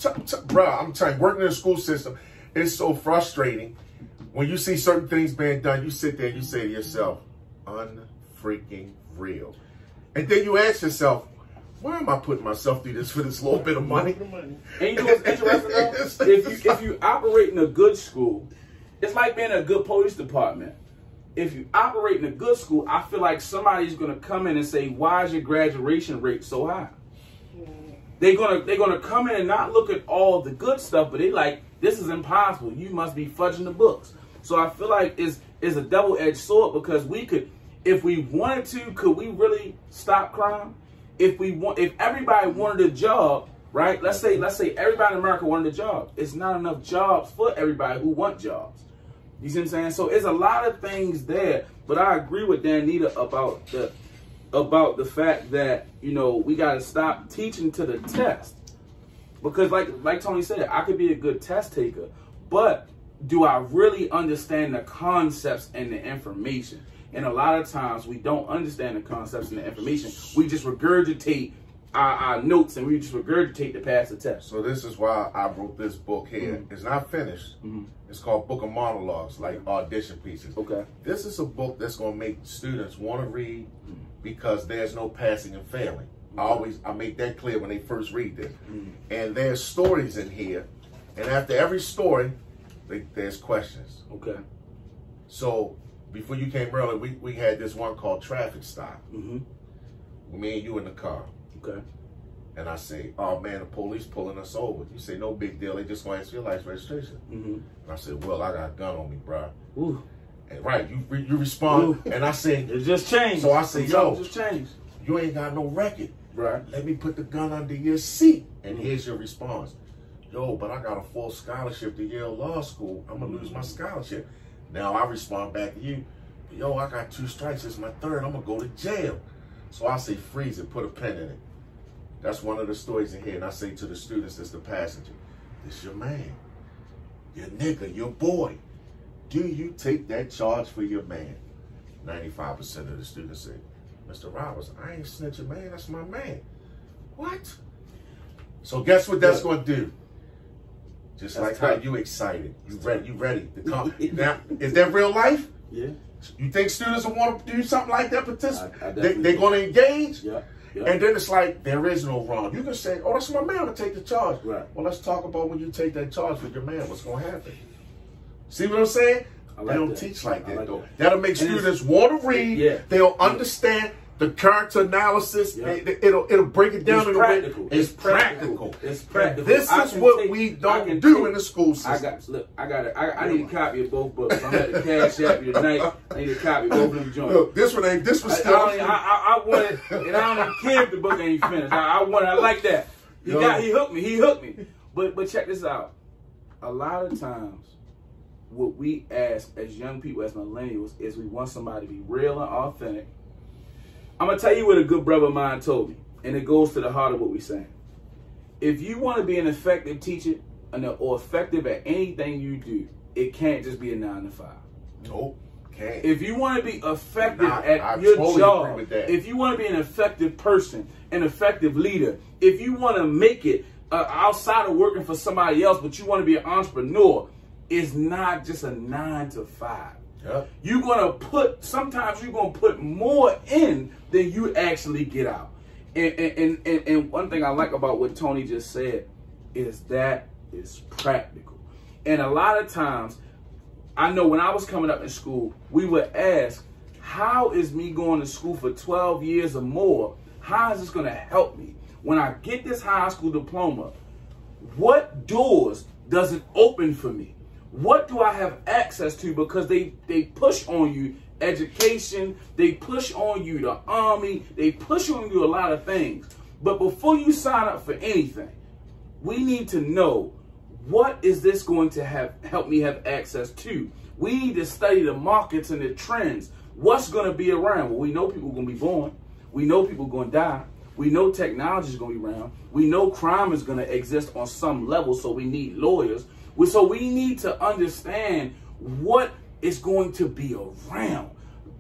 telling you, working in the school system, it's so frustrating. When you see certain things being done, you sit there and you say to yourself, unfreaking real. And then you ask yourself, why am I putting myself through this for this little bit of money? And you know what's interesting though? If you operate in a good school, it's like being in a good police department. If you operate in a good school, I feel like somebody's gonna come in and say, why is your graduation rate so high? They're gonna come in and not look at all the good stuff, but they like, this is impossible. You must be fudging the books. So I feel like it's a double-edged sword because we could, if we wanted to, could we really stop crime? If everybody wanted a job, right? Let's say everybody in America wanted a job. It's not enough jobs for everybody who want jobs. You see what I'm saying? So it's a lot of things there, but I agree with Danita about the fact that, you know, we got to stop teaching to the test. Because like Tony said, I could be a good test taker, but do I really understand the concepts and the information? And a lot of times we don't understand the concepts and the information. We just regurgitate our notes and we just regurgitate to pass the test. So this is why I wrote this book here. Mm-hmm. It's not finished. Mm-hmm. It's called Book of Monologues, like audition pieces. Okay. This is a book that's going to make students want to read because there's no passing and failing. I make that clear when they first read this. And there's stories in here. And after every story, there's questions. Okay. So before you came earlier, we had this one called Traffic Stop. Me and you in the car. Okay. And I say, oh man, the police pulling us over. You say, no big deal. They just going to ask for your license registration. And I said, well, I got a gun on me, bro. Ooh. And right, you respond. Ooh. And I say, it just changed. So I say, yo, just changed. You ain't got no record. Right. Let me put the gun under your seat. And here's your response. Yo, but I got a full scholarship to Yale Law School. I'm going to lose my scholarship. Now I respond back to you. Yo, I got 2 strikes. It's my 3rd. I'm going to go to jail. So I say, freeze it, put a pen in it. That's one of the stories in here. And I say to the students that's the passenger, this your man, your nigga, your boy. Do you take that charge for your man? 95% of the students say, Mr. Roberts, I ain't snitching, man. That's my man. What? So guess what that's going to do? Just that's like tough. How you excited. You ready. You ready to come. Now, is that real life? Yeah. You think students will want to do something like that? Participate? They're going to engage? Yeah. Yep. And then it's like, there is no wrong. You can say, oh, that's my man to take the charge. Right. Well, let's talk about when you take that charge for your man, what's going to happen. See what I'm saying? They don't teach like that, though. That'll make students want to read. Yeah. They'll understand the character analysis. Yeah. It'll break it down in a way. It's practical. It's practical. This is what we don't do in the school system. I need a copy of both books. I'm at the cash app you tonight. I need a copy of both of them joints. Look, this was still. I want it, and I don't even care if the book ain't finished. I like that. He hooked me. He hooked me. But check this out. A lot of times, what we ask as young people, as millennials, is we want somebody to be real and authentic. I'm going to tell you what a good brother of mine told me, and it goes to the heart of what we're saying. If you want to be an effective teacher or effective at anything you do, it can't just be a 9 to 5. Nope, can't. If you want to be effective at your job, if you want to be an effective person, an effective leader, if you want to make it outside of working for somebody else, but you want to be an entrepreneur, it's not just a 9 to 5. Yep. Sometimes you're going to put more in than you actually get out. And one thing I like about what Tony just said is that it's practical. And a lot of times, I know when I was coming up in school, we would ask, how is me going to school for 12 years or more, how is this going to help me? When I get this high school diploma, what doors does it open for me? What do I have access to? Because they push on you education, they push on you the army, they push on you a lot of things. But before you sign up for anything, we need to know, what is this going to help me have access to? We need to study the markets and the trends. What's going to be around? Well, we know people are going to be born. We know people are going to die. We know technology is going to be around. We know crime is going to exist on some level, so we need lawyers. So we need to understand what is going to be around.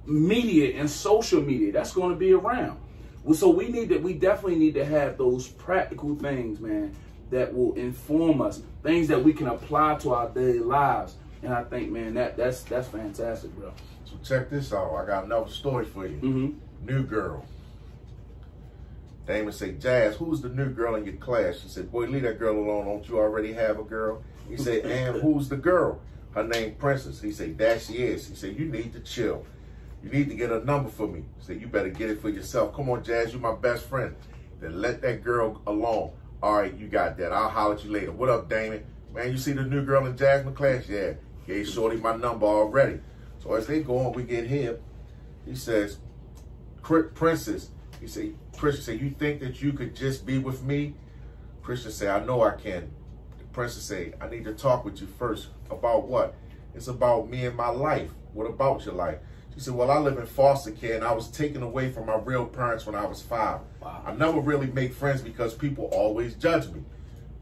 Media and social media, that's going to be around. So we definitely need to have those practical things, man, that will inform us, things that we can apply to our daily lives. And I think, man, that's fantastic, bro. So check this out. I got another story for you. New girl. Damon say, Jazz, who's the new girl in your class? She said, boy, leave that girl alone. Don't you already have a girl? He said, and who's the girl? Her name Princess. He said, that she is. He said, you need to chill. You need to get a number for me. He said, you better get it for yourself. Come on, Jazz, you're my best friend. Then let that girl alone. All right, you got that. I'll holler at you later. What up, Damon? Man, you see the new girl in Jasmine class? Yeah. Gave Shorty my number already. So as they go on, we get here. He says, Princess. He said, Christian said, you think that you could just be with me? Christian said, I know I can. The Princess said, I need to talk with you first. About what? It's about me and my life. What about your life? She said, well, I live in foster care, and I was taken away from my real parents when I was 5. Wow. I never really make friends because people always judge me.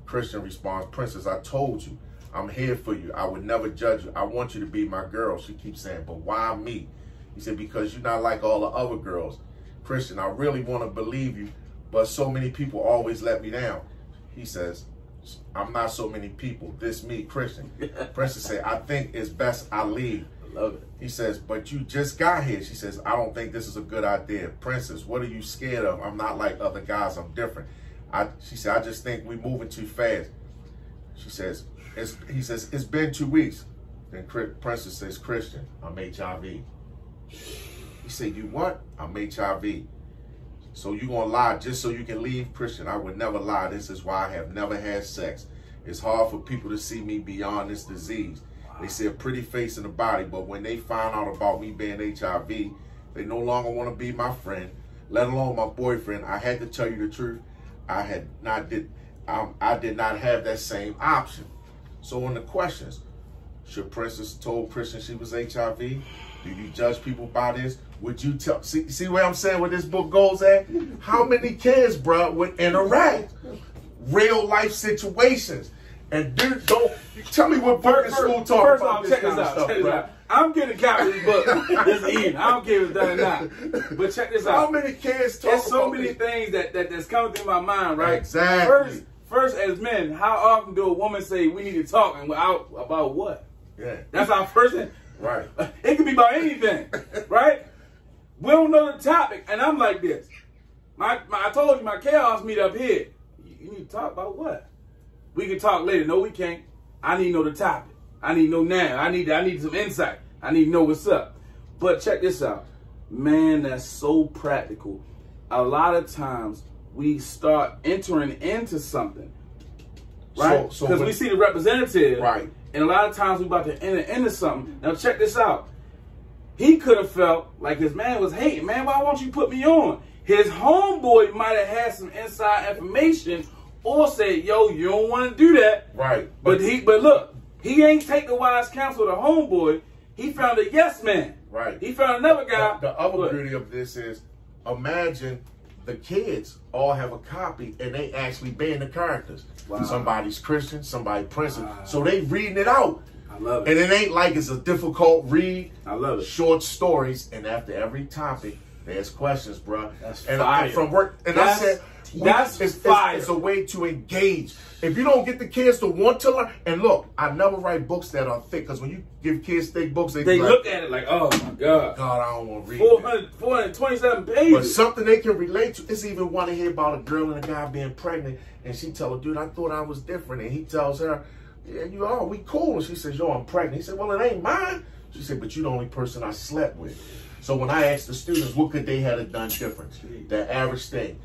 Christian responds, Princess, I told you, I'm here for you. I would never judge you. I want you to be my girl. She keeps saying, but why me? He said, because you're not like all the other girls. Christian, I really want to believe you, but so many people always let me down. He says, I'm not so many people. This me, Christian. Princess said, I think it's best I leave. I love it. He says, but you just got here. She says, I don't think this is a good idea. Princess, what are you scared of? I'm not like other guys. I'm different. She said, I just think we're moving too fast. She says, he says, it's been 2 weeks. Then Princess says, Christian, I'm HIV. He said, you what? I'm HIV. So you gonna lie just so you can leave? Christian, I would never lie. This is why I have never had sex. It's hard for people to see me beyond this disease. They see a pretty face in the body, but when they find out about me being HIV, they no longer want to be my friend, let alone my boyfriend. I had to tell you the truth. I did not have that same option. So on the questions, should Princess told Christian she was HIV? Do you judge people by this? Would you tell? See where I'm saying where this book goes at? How many kids, bro, would interact? Real life situations. And dude, don't tell me what book in school talk about this kind of stuff, bro. I'm getting a copy of this book this evening. I don't care if it's done or not. But check this out. How many kids talk There's so about many this? things that's coming through my mind, right? Exactly. First, as men, how often do a woman say we need to talk and about what? Yeah. That's our first thing. Right. It can be about anything, right? We don't know the topic, and I'm like this. I told you my chaos meet up here. You need to talk about what? We can talk later. No, we can't. I need to know the topic. I need to know now. I need some insight. I need to know what's up. But check this out. Man, that's so practical. A lot of times we start entering into something, right? Because we see the representative, right? And a lot of times we about to enter into something. Now check this out. He could have felt like his man was hating. Man, why won't you put me on? His homeboy might have had some inside information or said, yo, you don't want to do that. Right. But look, he ain't take the wise counsel of the homeboy. He found a yes man. Right. He found another guy. The other beauty of this is, imagine the kids all have a copy and they actually being the characters. Wow. Somebody's Christian, somebody Princeton. Wow. So they reading it out. I love it. And it ain't like it's a difficult read. I love it. Short stories, and after every topic, there's questions, bro. That's and fire. From work, and I said, it's a way to engage. If you don't get the kids to want to learn, and look, I never write books that are thick, because when you give kids thick books, they look at it like, oh my God. God, I don't want to read 427 pages. But something they can relate to. It's even one to hear about a girl and a guy being pregnant, and she tell her, dude, I thought I was different. And he tells her, yeah, you are, we cool. And she says, yo, I'm pregnant. He said, well, it ain't mine. She said, but you're the only person I slept with. So when I asked the students, what could they have done different? The average thing.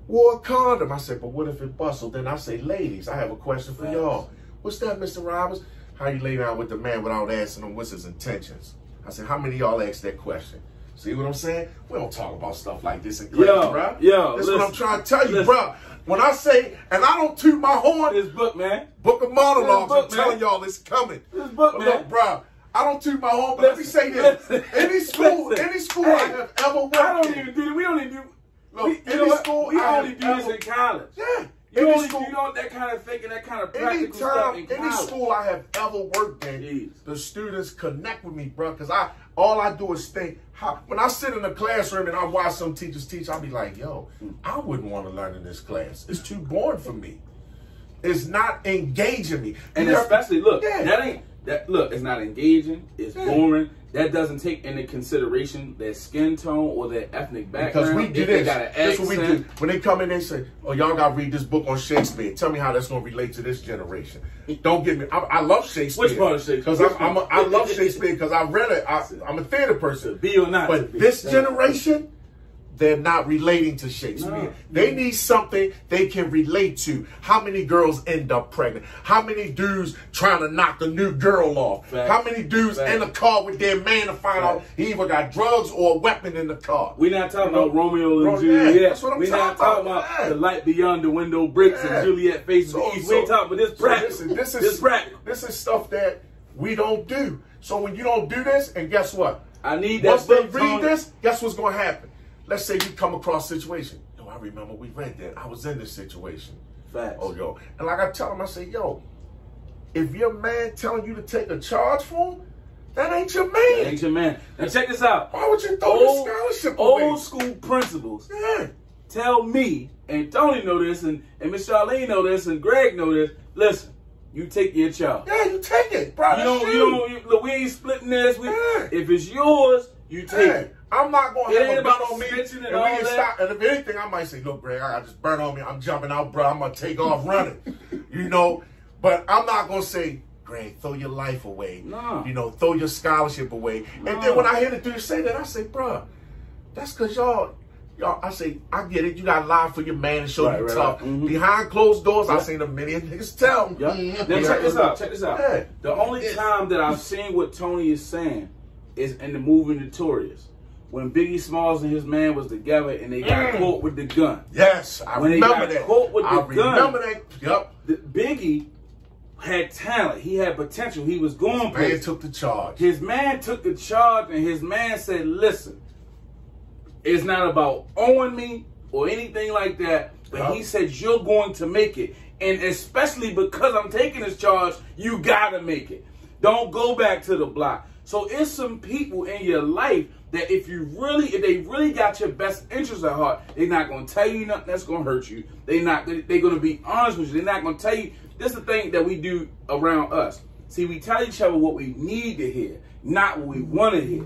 Wore a condom. I said, but what if it bustled? Then I say, ladies, I have a question for y'all. What's that, Mr. Roberts? How you lay down with the man without asking him what's his intentions? I said, how many of y'all asked that question? See what I'm saying? We don't talk about stuff like this in class, bro. Yo, that's what I'm trying to tell you, bro. When I say, and I don't toot my horn. This book, man. Book of monologues, I'm telling y'all it's coming. This book, man. Look, bro, I don't toot my horn, but let me say this. Any school I have ever worked in. I don't even do it. We don't even do Look, we only do this in college. Yeah. You only do that kind of thinking, that kind of practical stuff in college. Any school I have ever worked in, the students connect with me, bro, because all I do is think, when I sit in the classroom and I watch some teachers teach, I'll be like, yo, I wouldn't want to learn in this class. It's too boring for me. It's not engaging me. And especially, look, it's not engaging, it's boring. That doesn't take into consideration their skin tone or their ethnic background. Because we do this. That's what we do. When they come in, they say, oh, y'all got to read this book on Shakespeare. Tell me how that's going to relate to this generation. Don't get me. I love Shakespeare. Which part of Shakespeare? Because I love Shakespeare because I read it. I'm a theater person. Be or not. But this generation, they're not relating to Shakespeare. No. They need something they can relate to. How many girls end up pregnant? How many dudes trying to knock the new girl off? Facts. How many dudes in the car with their man to find out he either got drugs or a weapon in the car? We're not talking about Romeo and Juliet. That's what I'm We're not talking about the light beyond the window bricks and Juliet faces the east. We ain't talking about this practice. This is stuff that we don't do. So when you don't do this, and guess what? I need that. Once they read this, guess what's going to happen? Let's say you come across a situation. Yo, I remember we read that. I was in this situation. Facts. Oh, yo. And like I tell him, I say, yo, if your man telling you to take a charge for him, that ain't your man. That ain't your man. Now check this out. Why would you throw your scholarship away? Old school principles. Yeah. Tell me, and Tony know this, and Miss Charlene know this, and Greg know this. Listen, you take your child. Yeah, you take it, bro. Look, we ain't splitting this. If it's yours, you take it. I'm not going to have a about gun on me. snitching And all we can that. stop. And if anything, I might say, look, Greg, I got this burn on me. I'm jumping out, bro. I'm going to take off running. You know, but I'm not going to say, Greg, throw your life away. No. You know, throw your scholarship away. No. And then when I hear the dude say that, I say, bro, that's because y'all, I say, I get it. You got to lie for your man and show you tough. Right. Mm-hmm. Behind closed doors, I seen a million niggas tell them. Yep. Now check this out. Yeah. The only time that I've seen what Tony is saying is in the movie Notorious. When Biggie Smalls and his man was together and they got caught with the gun. Yes, I remember that. Caught with the gun. Remember that. Yep. Biggie had talent. He had potential. He was going places. Man took the charge. His man took the charge, and his man said, listen, it's not about owing me or anything like that, but he said, you're going to make it. And especially because I'm taking this charge, you got to make it. Don't go back to the block. So it's some people in your life that if they really got your best interest at heart, they're not going to tell you nothing that's going to hurt you. They're going to be honest with you. They're not going to tell you. This is the thing that we do around us. See, we tell each other what we need to hear, not what we want to hear.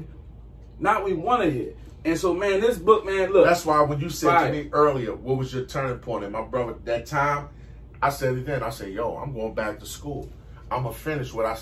Not what we want to hear. And so, man, this book, man, look. That's why when you said to me earlier, what was your turning point? And my brother, that time, I said it then. I said, yo, I'm going back to school. I'm going to finish what I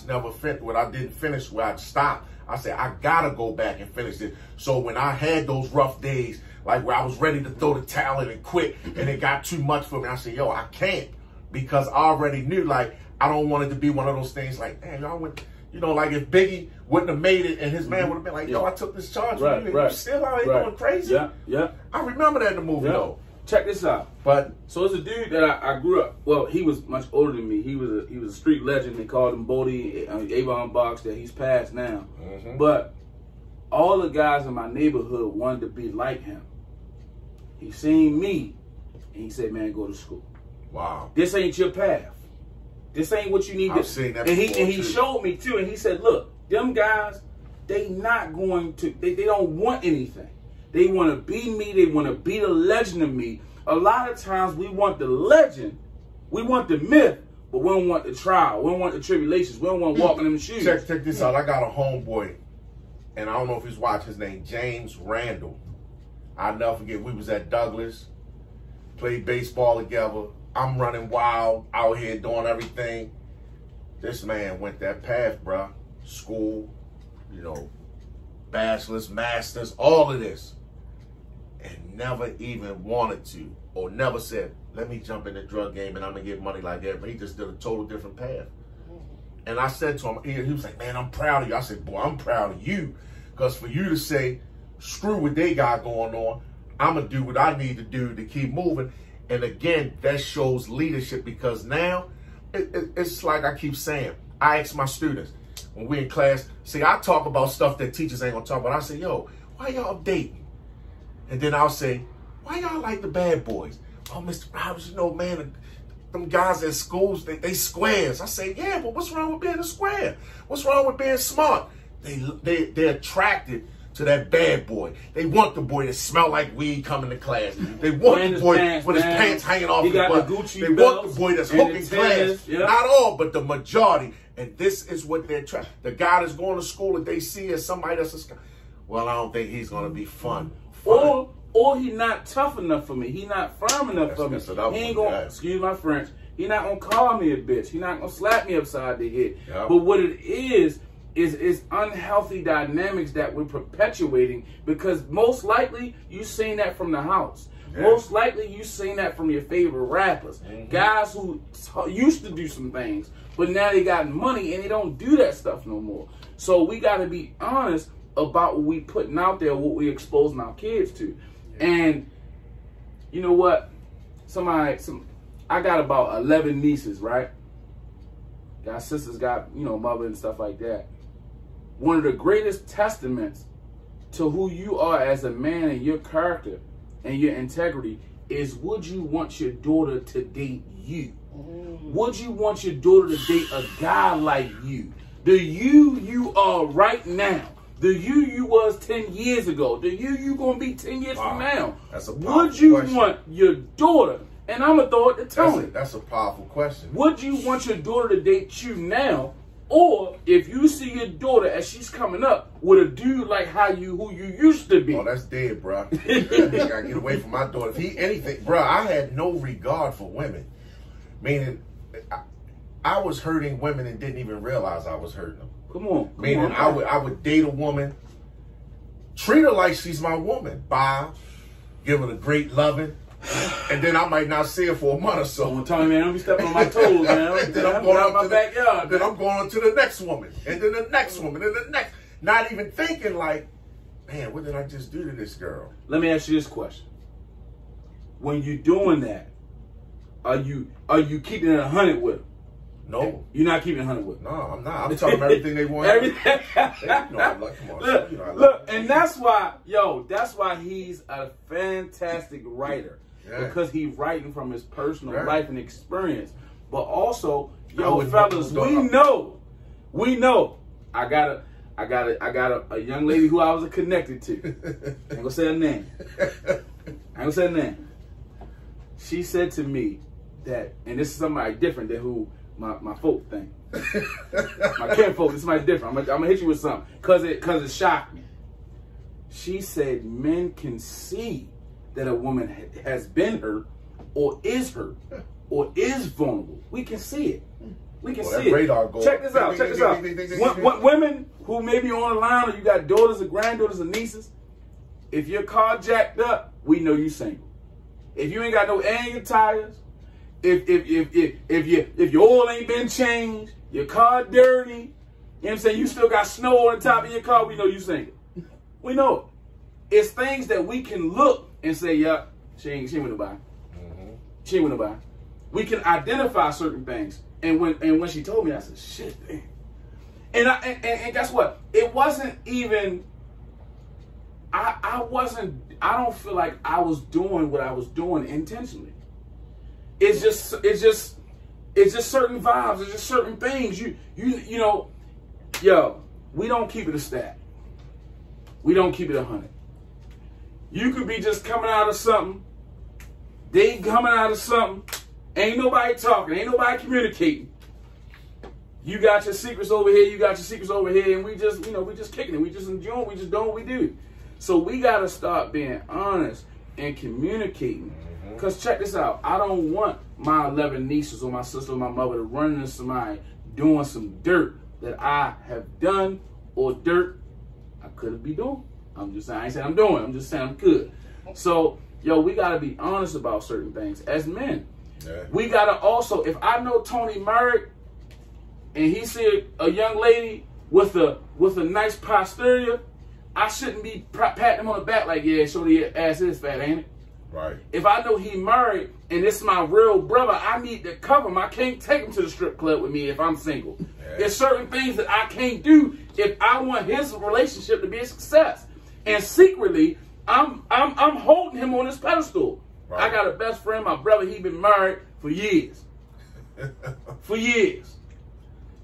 didn't finish, where I stopped. I said, I got to go back and finish it. So when I had those rough days, like where I was ready to throw the towel in and quit, and it got too much for me, I said, yo, I can't. Because I already knew, like, I don't want it to be one of those things like, man, y'all went, you know, like if Biggie wouldn't have made it and his man would have been like, yo, I took this charge from you, and you still out here going crazy. Yeah. I remember that in the movie, though. Check this out. But so it's a dude that I grew up. Well, he was much older than me. He was a street legend. They called him Bodie, Avon Box. That he's passed now. But all the guys in my neighborhood wanted to be like him. He seen me, and he said, "Man, go to school. Wow, this ain't your path. This ain't what you need." I've seen that. And he showed me too. And he said, "Look, them guys, they not going to. They don't want anything. They want to be me. They want to be the legend of me. A lot of times we want the legend, we want the myth, but we don't want the trial. We don't want the tribulations. We don't want to walk in them shoes." Check this out. I got a homeboy, and I don't know if he's watching. His name James Randall. I'll never forget. We was at Douglas, played baseball together. I'm running wild out here doing everything. This man went that path, bruh. School, you know, bachelor's, master's, all of this. And never even wanted to, or never said, let me jump in the drug game and I'm going to get money like that. But he just did a total different path. And I said to him, he was like, man, I'm proud of you. I said, boy, I'm proud of you. Because for you to say, screw what they got going on, I'm going to do what I need to do to keep moving. And again, that shows leadership, because now, it's like I keep saying, I ask my students, when we're in class, see, I talk about stuff that teachers ain't going to talk about. I say, yo, why y'all dating? And then I'll say, why y'all like the bad boys? Oh, Mr. Roberts, you know, man, them guys at schools, they squares. I say, yeah, but what's wrong with being a square? What's wrong with being smart? They're attracted to that bad boy. They want the boy that smell like weed coming to class. They want the boy with his pants hanging off his butt. They want the boy that's hooking class. Yep. Not all, but the majority. And this is what they're trying. The guy that's going to school that they see as somebody that's a, well, I don't think he's going to be fun. Or he not tough enough for me. He not firm enough for me. He ain't gonna, excuse my French, he not gonna call me a bitch. He not gonna slap me upside the head. Yep. But what it is unhealthy dynamics that we're perpetuating, because most likely you seen that from the house. Yeah. Most likely you seen that from your favorite rappers. Guys who used to do some things, but now they got money and they don't do that stuff no more. So we gotta be honest about what we putting out there, what we exposing our kids to. And you know what? I got about 11 nieces, right? got sisters, got, you know, mother and stuff like that. One of the greatest testaments to who you are as a man and your character and your integrity is, would you want your daughter to date you? Would you want your daughter to date a guy like you? The you are right now. The you was 10 years ago. The you gonna be 10 years from now. That's a would you question. Want your daughter, and I'm gonna throw it to Tony. That's a powerful question. Would you want your daughter to date you now? Or if you see your daughter as she's coming up with a dude like who you used to be. Oh, that's dead, bro. I gotta get away from my daughter. If he anything, bro, I had no regard for women. Meaning, I was hurting women and didn't even realize I was hurting them. Meaning, I would date a woman, treat her like she's my woman, give her a great loving, and then I might not see her for a month or so. Don't tell me, man, I'm be stepping on my toes, man. Then I'm going out my backyard. Then I'm going on to the next woman, and then the next woman, and the next. Not even thinking like, man, what did I just do to this girl? Let me ask you this question: when you're doing that, are you keeping it 100 with them? No. You're not keeping it 100 with them. No, I'm not. I'm telling them everything they want. Everything. Look, and that's that's why he's a fantastic writer. Yeah. Because he's writing from his personal life and experience. But also, fellas, we know. I got a young lady who I was connected to. I ain't gonna say her name. She said to me that, and this is somebody different than who my folk think. My kin folk, this is somebody different. I'm gonna hit you with something cause it shocked me. She said men can see that a woman has been hurt or is vulnerable. We can see it. We can see it. Check this out. Women who may be on the line, or you got daughters or granddaughters or nieces, if your car jacked up, we know you single. If you ain't got no air in your tires, if your oil ain't been changed, your car dirty, you know what I'm saying, you still got snow on the top of your car, we know you single. We know it. It's things that we can look and say, yeah, she ain't with nobody. She ain't with nobody. We can identify certain things. And when she told me, I said, shit, man. And guess what? It wasn't even, I don't feel like I was doing what I was doing intentionally. It's just certain vibes. It's just certain things. You know, yo, we don't keep it a stat. We don't keep it 100. You could be just coming out of something. They coming out of something. Ain't nobody talking. Ain't nobody communicating. You got your secrets over here. You got your secrets over here. And we just, we just kicking it. We just enjoying. We just doing what we do. So we got to start being honest and communicating. Because check this out. I don't want my 11 nieces or my sister or my mother to run into somebody doing some dirt that I have done or dirt I could be doing. I'm just saying, I ain't saying I'm doing. I'm just saying I'm good. So, yo, we got to be honest about certain things as men. Yeah. We got to also, if I know Tony married and he see a young lady with a nice posterior, I shouldn't be patting him on the back like, yeah, show the ass is fat, ain't it? Right. If I know he married and it's my real brother, I need to cover him. I can't take him to the strip club with me if I'm single. Yeah. There's certain things that I can't do if I want his relationship to be a success. And secretly, I'm holding him on this pedestal. Right. I got a best friend, my brother, he been married for years. For years.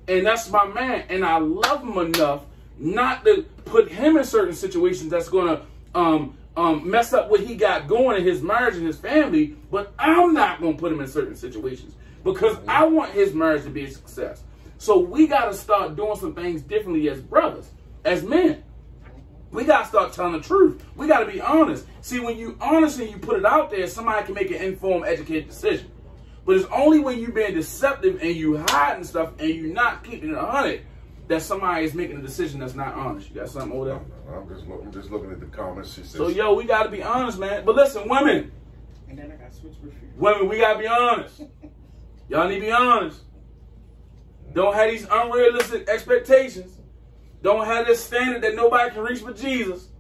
And that's my man. And I love him enough not to put him in certain situations that's going to mess up what he got going in his marriage and his family, but I'm not going to put him in certain situations because I want his marriage to be a success. So we got to start doing some things differently as brothers, as men. We got to start telling the truth. We got to be honest. See, when you honest and you put it out there, somebody can make an informed, educated decision. But it's only when you're being deceptive and you hiding stuff and you're not keeping it 100 that somebody is making a decision that's not honest. You got something over there? No, I'm just looking at the comments. She says, so, yo, we got to be honest, man. But listen, women. And then I got switched with you. Women, we got to be honest. Y'all need to be honest. Don't have these unrealistic expectations. Don't have this standard that nobody can reach but Jesus.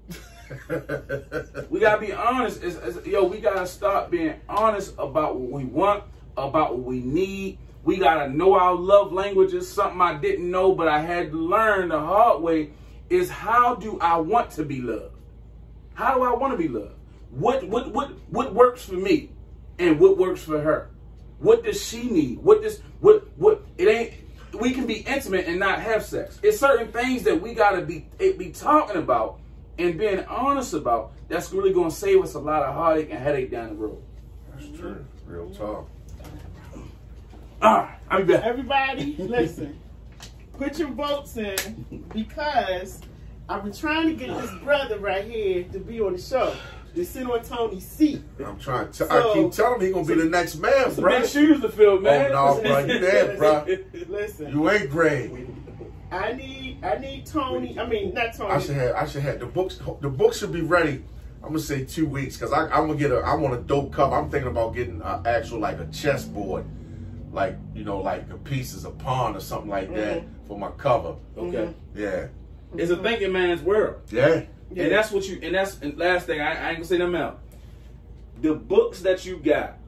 We got to be honest. Yo, we got to start being honest about what we want, about what we need, We gotta know our love languages. Something I didn't know, but I had to learn the hard way is, how do I want to be loved? How do I want to be loved? What works for me, and what works for her? What does she need? It ain't. We can be intimate and not have sex. It's certain things that we gotta be talking about and being honest about. That's really gonna save us a lot of heartache and headache down the road. That's true. Real talk. All right, I'm back. Everybody, listen. Put your votes in, because I've been trying to get this brother right here to be on the show, to sit on Tony's seat. I'm trying to. I keep telling him he's gonna be the next man, Some bro. big shoes to fill, man. Oh no, bro, you there, bro? Listen, You ain't great. I need Tony. I mean, not Tony. I should have the books. The books should be ready. I'm gonna say 2 weeks, because I'm gonna get I want a dope cover. I'm thinking about getting an actual, like, a chessboard, like, you know, like a pieces of pawn or something like that for my cover. Okay. Yeah. It's a thinking man's world. Yeah. And that's what you, and last thing, I ain't gonna say them out. The books that you got,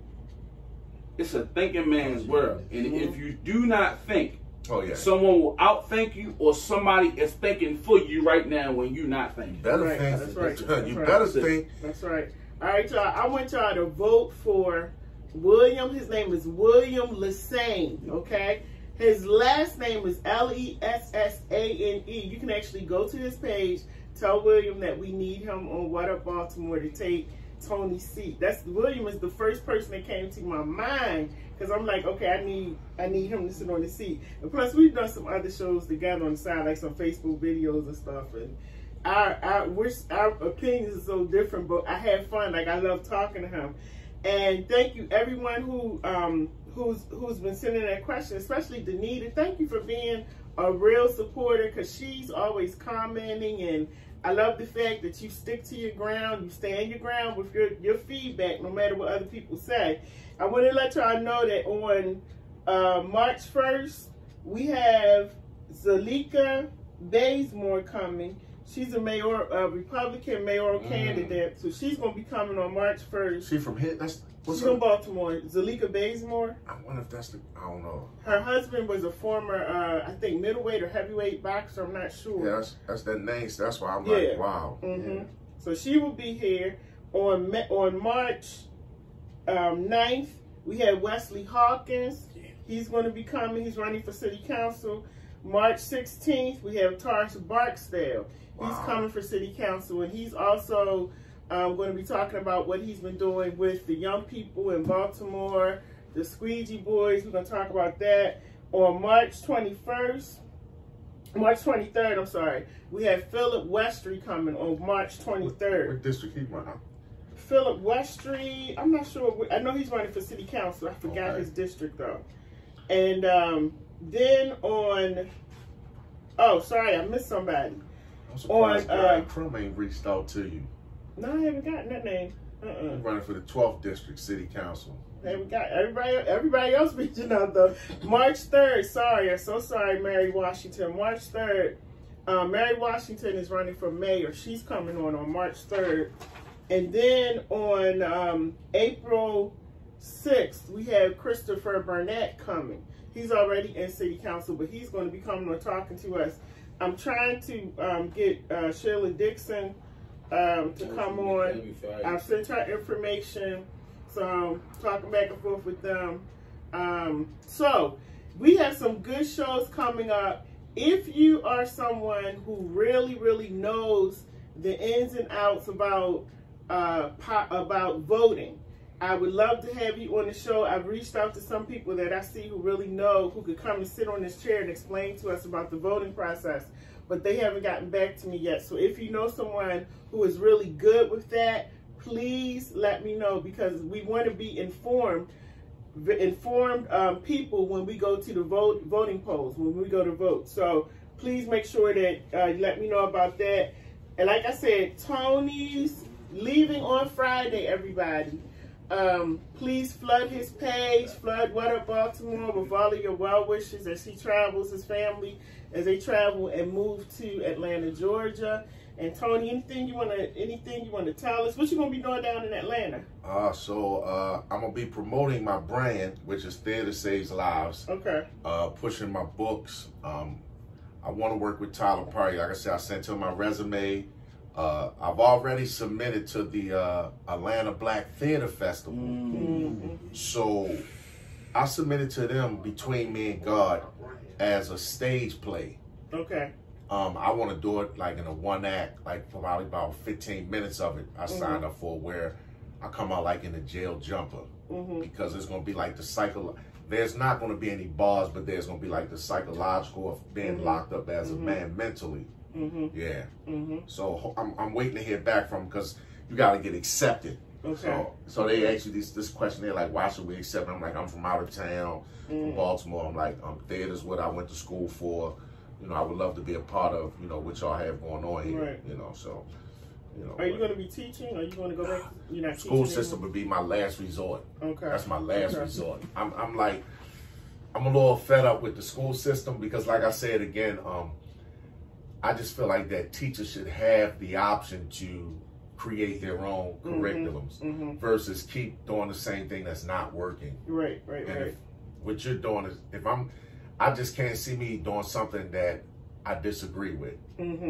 it's a thinking man's world. And if you do not think, Oh yeah. someone will outthink you, or somebody is thinking for you right now when you're not thinking. Better Right, think. that's right, You that's right. better think. That's right. All right, y'all. I want y'all to vote for William. His name is William Lesane. Okay. His last name is Lessane. You can actually go to his page. Tell William that we need him on What Up Baltimore to take Tony's seat. William is the first person that came to my mind, because I'm like, okay, I need him to sit on the seat. And plus, we've done some other shows together on the side, like some Facebook videos and stuff. And our opinions are so different, but I had fun. Like, I love talking to him. And thank you everyone who's been sending that question, especially Danita. Thank you for being a real supporter, because she's always commenting, and I love the fact that you stick to your ground, you stand your ground with your feedback, no matter what other people say. I want to let y'all know that on March 1st, we have Zalika Bazemore coming. She's a Republican mayoral candidate, so she's going to be coming on March 1st. She from here? She's from Baltimore. Zalika Bazemore. I wonder if that's I don't know. Her husband was a former, I think, middleweight or heavyweight boxer. I'm not sure. Yeah, that's that name. So that's why I'm like, wow. Yeah. So she will be here on March 9th. We have Wesley Hawkins. He's going to be coming. He's running for city council. March 16th, we have Tarsh Barksdale. He's coming for city council, and he's also going to be talking about what he's been doing with the young people in Baltimore, the Squeegee Boys. We're going to talk about that. On March 23rd, I'm sorry, we have Philip Westry coming on March 23rd. What district he run? Philip Westry, I'm not sure. I know he's running for city council. I forgot his district, though. And then on, oh, sorry, I missed somebody. I'm surprised Brian Crum ain't reached out to you. No, I haven't gotten that name. I'm running for the 12th District City Council. Haven't got everybody else reaching out, though. March 3rd, sorry, I'm so sorry, Mary Washington. March 3rd, Mary Washington is running for mayor. She's coming on March 3rd. And then on April 6th, we have Christopher Burnett coming. He's already in city council, but he's going to be coming on talking to us. I'm trying to get Sheila Dixon to come on. I've sent her information, so I'm talking back and forth with them. So we have some good shows coming up. If you are someone who really, really knows the ins and outs about voting, I would love to have you on the show. I've reached out to some people that I see who really know, who could come and sit on this chair and explain to us about the voting process, but they haven't gotten back to me yet. So if you know someone who is really good with that, please let me know, because we want to be informed people when we go to the voting polls, when we go to vote. So please make sure that you let me know about that. And like I said, Tony's leaving on Friday, everybody. Please flood his page, flood What Up Baltimore with all of your well wishes as he travels, his family, as they travel and move to Atlanta, Georgia. And Tony, anything you wanna tell us? What you gonna be doing down in Atlanta? So I'm gonna be promoting my brand, which is Theater Saves Lives. Okay. Pushing my books. I want to work with Tyler Perry. Like I said, I sent him my resume. I've already submitted to the Atlanta Black Theater Festival. So I submitted to them Between Me and God as a stage play. Okay. I want to do it like in a one act, like probably about 15 minutes of it. I signed up for where I come out like in a jail jumper because it's going to be like the cycle. There's not going to be any bars, but there's going to be like the psychological of being locked up as a man mentally. Yeah. So I'm waiting to hear back from because you got to get accepted. Okay. So they ask you this question. They're like, why should we accept? I'm like, I'm from out of town, from Baltimore. I'm like, theater's what I went to school for. You know, I would love to be a part of, you know, what y'all have going on here. Right. You know, so, you know. Are you going to be teaching? Or are you going to go back? You're not School teaching system would be my last resort. Okay. That's my last resort. I'm a little fed up with the school system because, like I said again, I just feel like that teachers should have the option to create their own curriculums versus keep doing the same thing that's not working. Right. If what you're doing is, I just can't see me doing something that I disagree with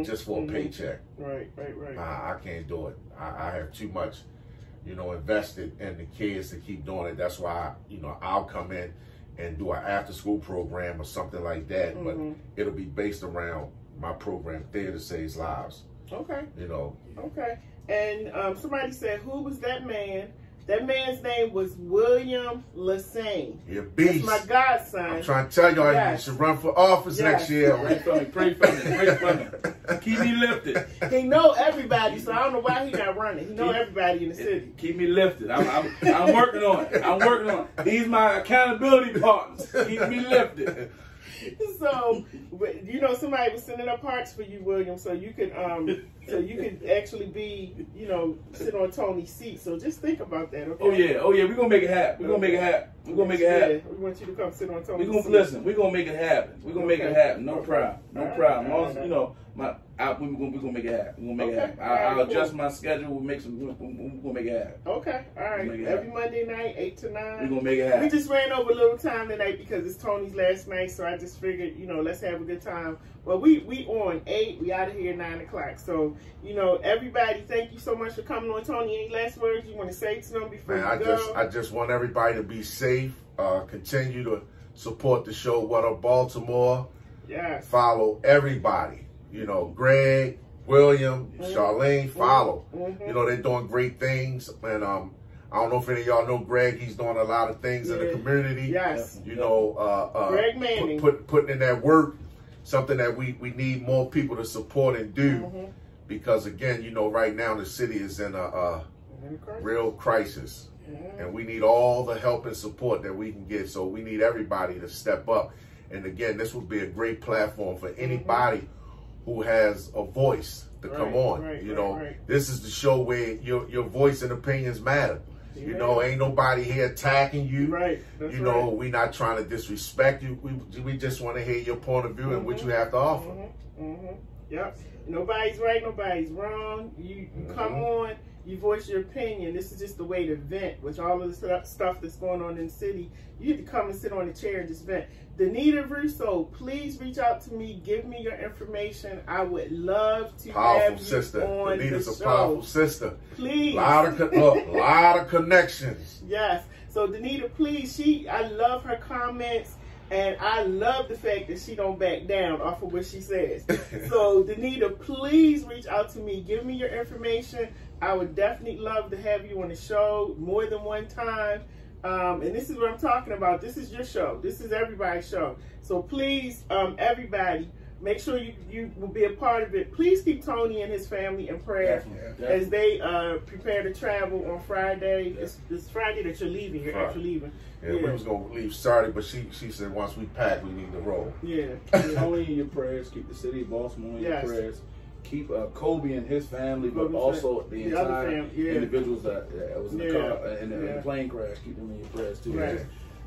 just for a paycheck. Right. I can't do it. I have too much, you know, invested in the kids to keep doing it. That's why, you know, I'll come in and do an after school program or something like that, but it'll be based around my program, Theater Saves Lives. Okay. You know. Okay. And somebody said, who was that man? That man's name was William Lassane. You're a beast. That's my godson. I'm trying to tell y'all, you should run for office next year. Pray for me. Keep me lifted. He know everybody, so I don't know why he not running. He know everybody in the city. Keep me lifted. I'm working on it. He's my accountability partner. Keep me lifted. So, you know, somebody was sending up hearts for you, William, so you could actually be, you know, sit on Tony's seat. So just think about that, okay? Oh yeah, we're gonna make it happen. We're gonna make it happen. We want you to come sit on Tony's seat. Listen, we're gonna make it happen. We're gonna make it happen. No problem. No problem. As long as, you know, we're gonna make it happen. We're gonna make it happen. I'll adjust my schedule. We're gonna make it happen. Okay, all right. Every Monday night, 8 to 9. We're gonna make it happen. We just ran over a little time tonight because it's Tony's last night, so I just figured, you know, let's have a good time. Well, we on 8. We out of here 9 o'clock. So, you know, everybody, thank you so much for coming on. Tony, any last words you want to say to them before you go? I just want everybody to be safe. Continue to support the show, What Up Baltimore. Yes. Follow everybody. You know, Greg, William, Charlene, follow. You know, they're doing great things. And I don't know if any of y'all know Greg. He's doing a lot of things in the community. Yes. You know, Greg Manning. Putting in that work, something that we need more people to support and do. Because, again, you know, right now the city is in a real crisis. And we need all the help and support that we can get. So we need everybody to step up. And, again, this would be a great platform for anybody who has a voice to come on. You know, this is the show where your voice and opinions matter. You know, ain't nobody here attacking you. That's you know, we not trying to disrespect you. We just want to hear your point of view and what you have to offer. Yep. Nobody's right, nobody's wrong. You come on, you voice your opinion. This is just the way to vent with all of the stuff that's going on in the city. You need to come and sit on the chair and just vent. Danita Russo, please reach out to me. Give me your information. I would love to have you sister. on Danita's the show. A powerful sister. Please. Lot of connections. Yes. So Danita, please. I love her comments. And I love the fact that she don't back down off of what she says. So, Danita, please reach out to me. Give me your information. I would definitely love to have you on the show more than one time. And this is what I'm talking about. This is your show. This is everybody's show. So, please, everybody, make sure you will be a part of it. Please keep Tony and his family in prayer as they prepare to travel on Friday. It's Friday that you're leaving. You're actually leaving. Yeah, we was going to leave Saturday, but she said once we pack, we need to roll. Tony in your prayers. Keep the city of Baltimore in your prayers. Keep Kobe and his family, but also the entire individuals that was in the car, in the plane crash. Keep them in your prayers, too.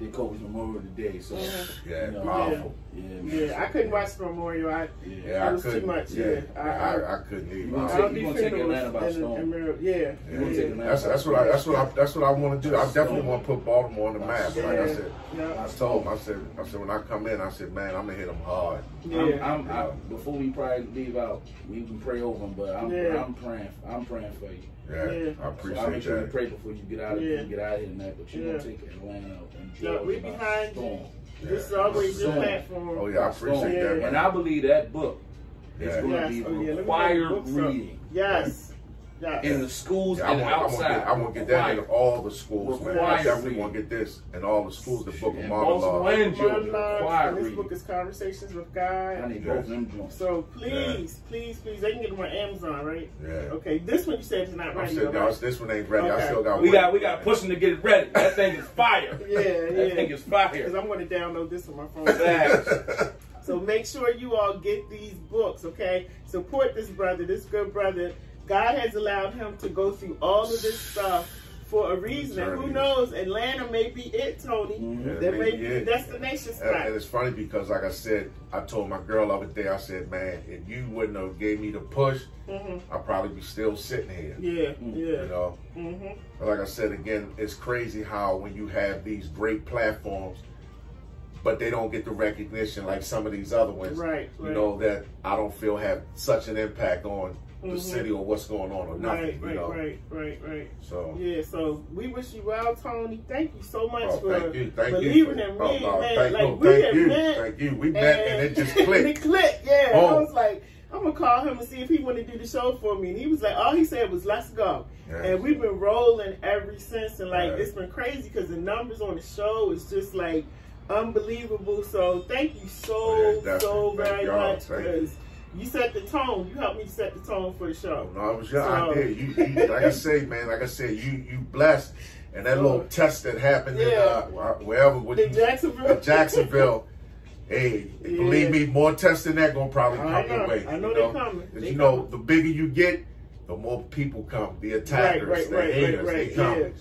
they Kobe's memorial today. So yeah, you know, powerful. Yeah, man. Yeah, I couldn't watch the memorial. Yeah, it was too much. Yeah, I I couldn't either. You gonna take Atlanta by storm. That's what I want to do. I definitely want to put Baltimore on the map. Like I said, I told him, I said when I come in, I said, man, I'm gonna hit them hard. Yeah. Before we probably leave out, we can pray over them, but I'm praying for you. Yeah, I appreciate that. I'll make sure you pray before you get out of here tonight. But you're gonna take Atlanta and Georgia. We behind you. This is Yeah. always your platform. Oh yeah, I appreciate that, man. And I believe that book is going to be required reading. Yes. In the schools and outside. I want to get that in all the schools, man. I definitely want to get this in all the schools, the book of monologue. And this book is Conversations with God. I need both of them joints. So please, they can get them on Amazon, right? Yeah. Okay, this one you said is not ready. This one ain't ready. Okay. I still got. We got pushing to get it ready. That thing is fire. That thing is fire. Because I'm going to download this on my phone. So make sure you all get these books, okay? Support this brother, this good brother. God has allowed him to go through all of this stuff for a reason. And who knows, Atlanta may be it, Tony. That may be the destination spot. And it's funny because, like I said, I told my girl the other day, I said, man, if you wouldn't have gave me the push, I'd probably be still sitting here. You know? But like I said, again, it's crazy how when you have these great platforms, but they don't get the recognition like some of these other ones, you know, that I don't feel have such an impact on the city or what's going on or nothing. Right. So so we wish you well, Tony. Thank you so much for believing in me, man. Thank you. We met and it just clicked. It clicked, I was like, I'm gonna call him and see if he want to do the show for me. And he was like, all he said was, let's go. And we've been rolling ever since. And like, it's been crazy because the numbers on the show is just like unbelievable. So thank you so very much, because you set the tone. You helped me set the tone for the show. No, it was your idea. You like I say, man, you blessed. And that little test that happened in wherever in Jacksonville. Hey, believe me, more tests than that gonna probably come your way. I know they're coming. You know, the bigger you get, the more people come. The attackers, the haters, they come.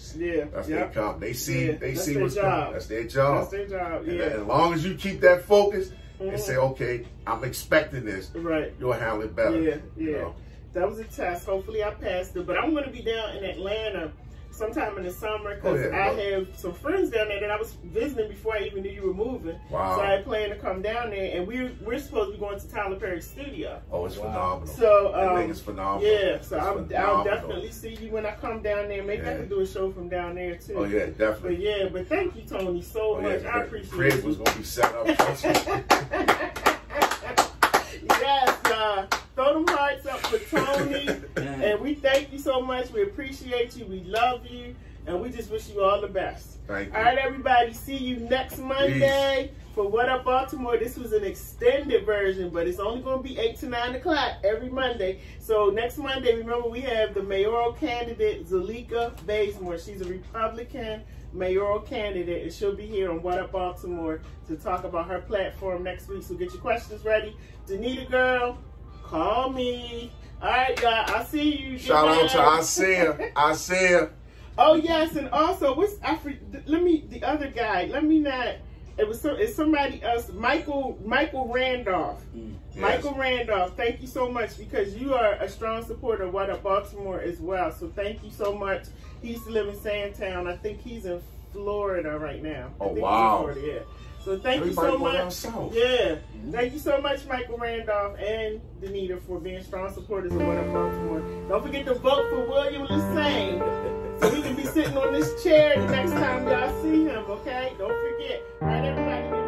They come. They see what's coming. That's their job. That's their job. And as long as you keep that focus and say, okay, I'm expecting this, you'll handle it better. You know? That was a test. Hopefully I passed it. But I'm going to be down in Atlanta sometime in the summer because I have some friends down there that I was visiting before I even knew you were moving. Wow. So I planned to come down there, and we're supposed to be going to Tyler Perry's studio. Oh, it's phenomenal. So I think it's phenomenal. Yeah, so I'll definitely see you when I come down there. Maybe I can do a show from down there too. Oh yeah, definitely. But thank you, Tony, so much. I appreciate it. Crib was gonna be set up. Yes, throw them hearts up for Tony. And we thank you so much. We appreciate you. We love you. And we just wish you all the best. Thank you. All right, everybody. See you next Monday for What Up Baltimore. This was an extended version, but it's only going to be 8 to 9 o'clock every Monday. So next Monday, remember, we have the mayoral candidate, Zalika Bazemore. She's a Republican mayoral candidate, and she'll be here on What Up Baltimore to talk about her platform next week. So get your questions ready. Danita girl, call me. All right, y'all. I'll see you. Shout out to Isaiah. Oh yes, and also the other guy. It's somebody else. Michael Randolph. Yes. Michael Randolph. Thank you so much, because you are a strong supporter of What Up Baltimore as well. So thank you so much. He used to live in Sandtown. I think he's in Florida right now. Oh wow. So thank you so much. Thank you so much, Michael Randolph and Danita, for being strong supporters of What Up Baltimore. Don't forget to vote for William Lassane, so he can be sitting on this chair the next time y'all see him, okay? Don't forget. All right, everybody.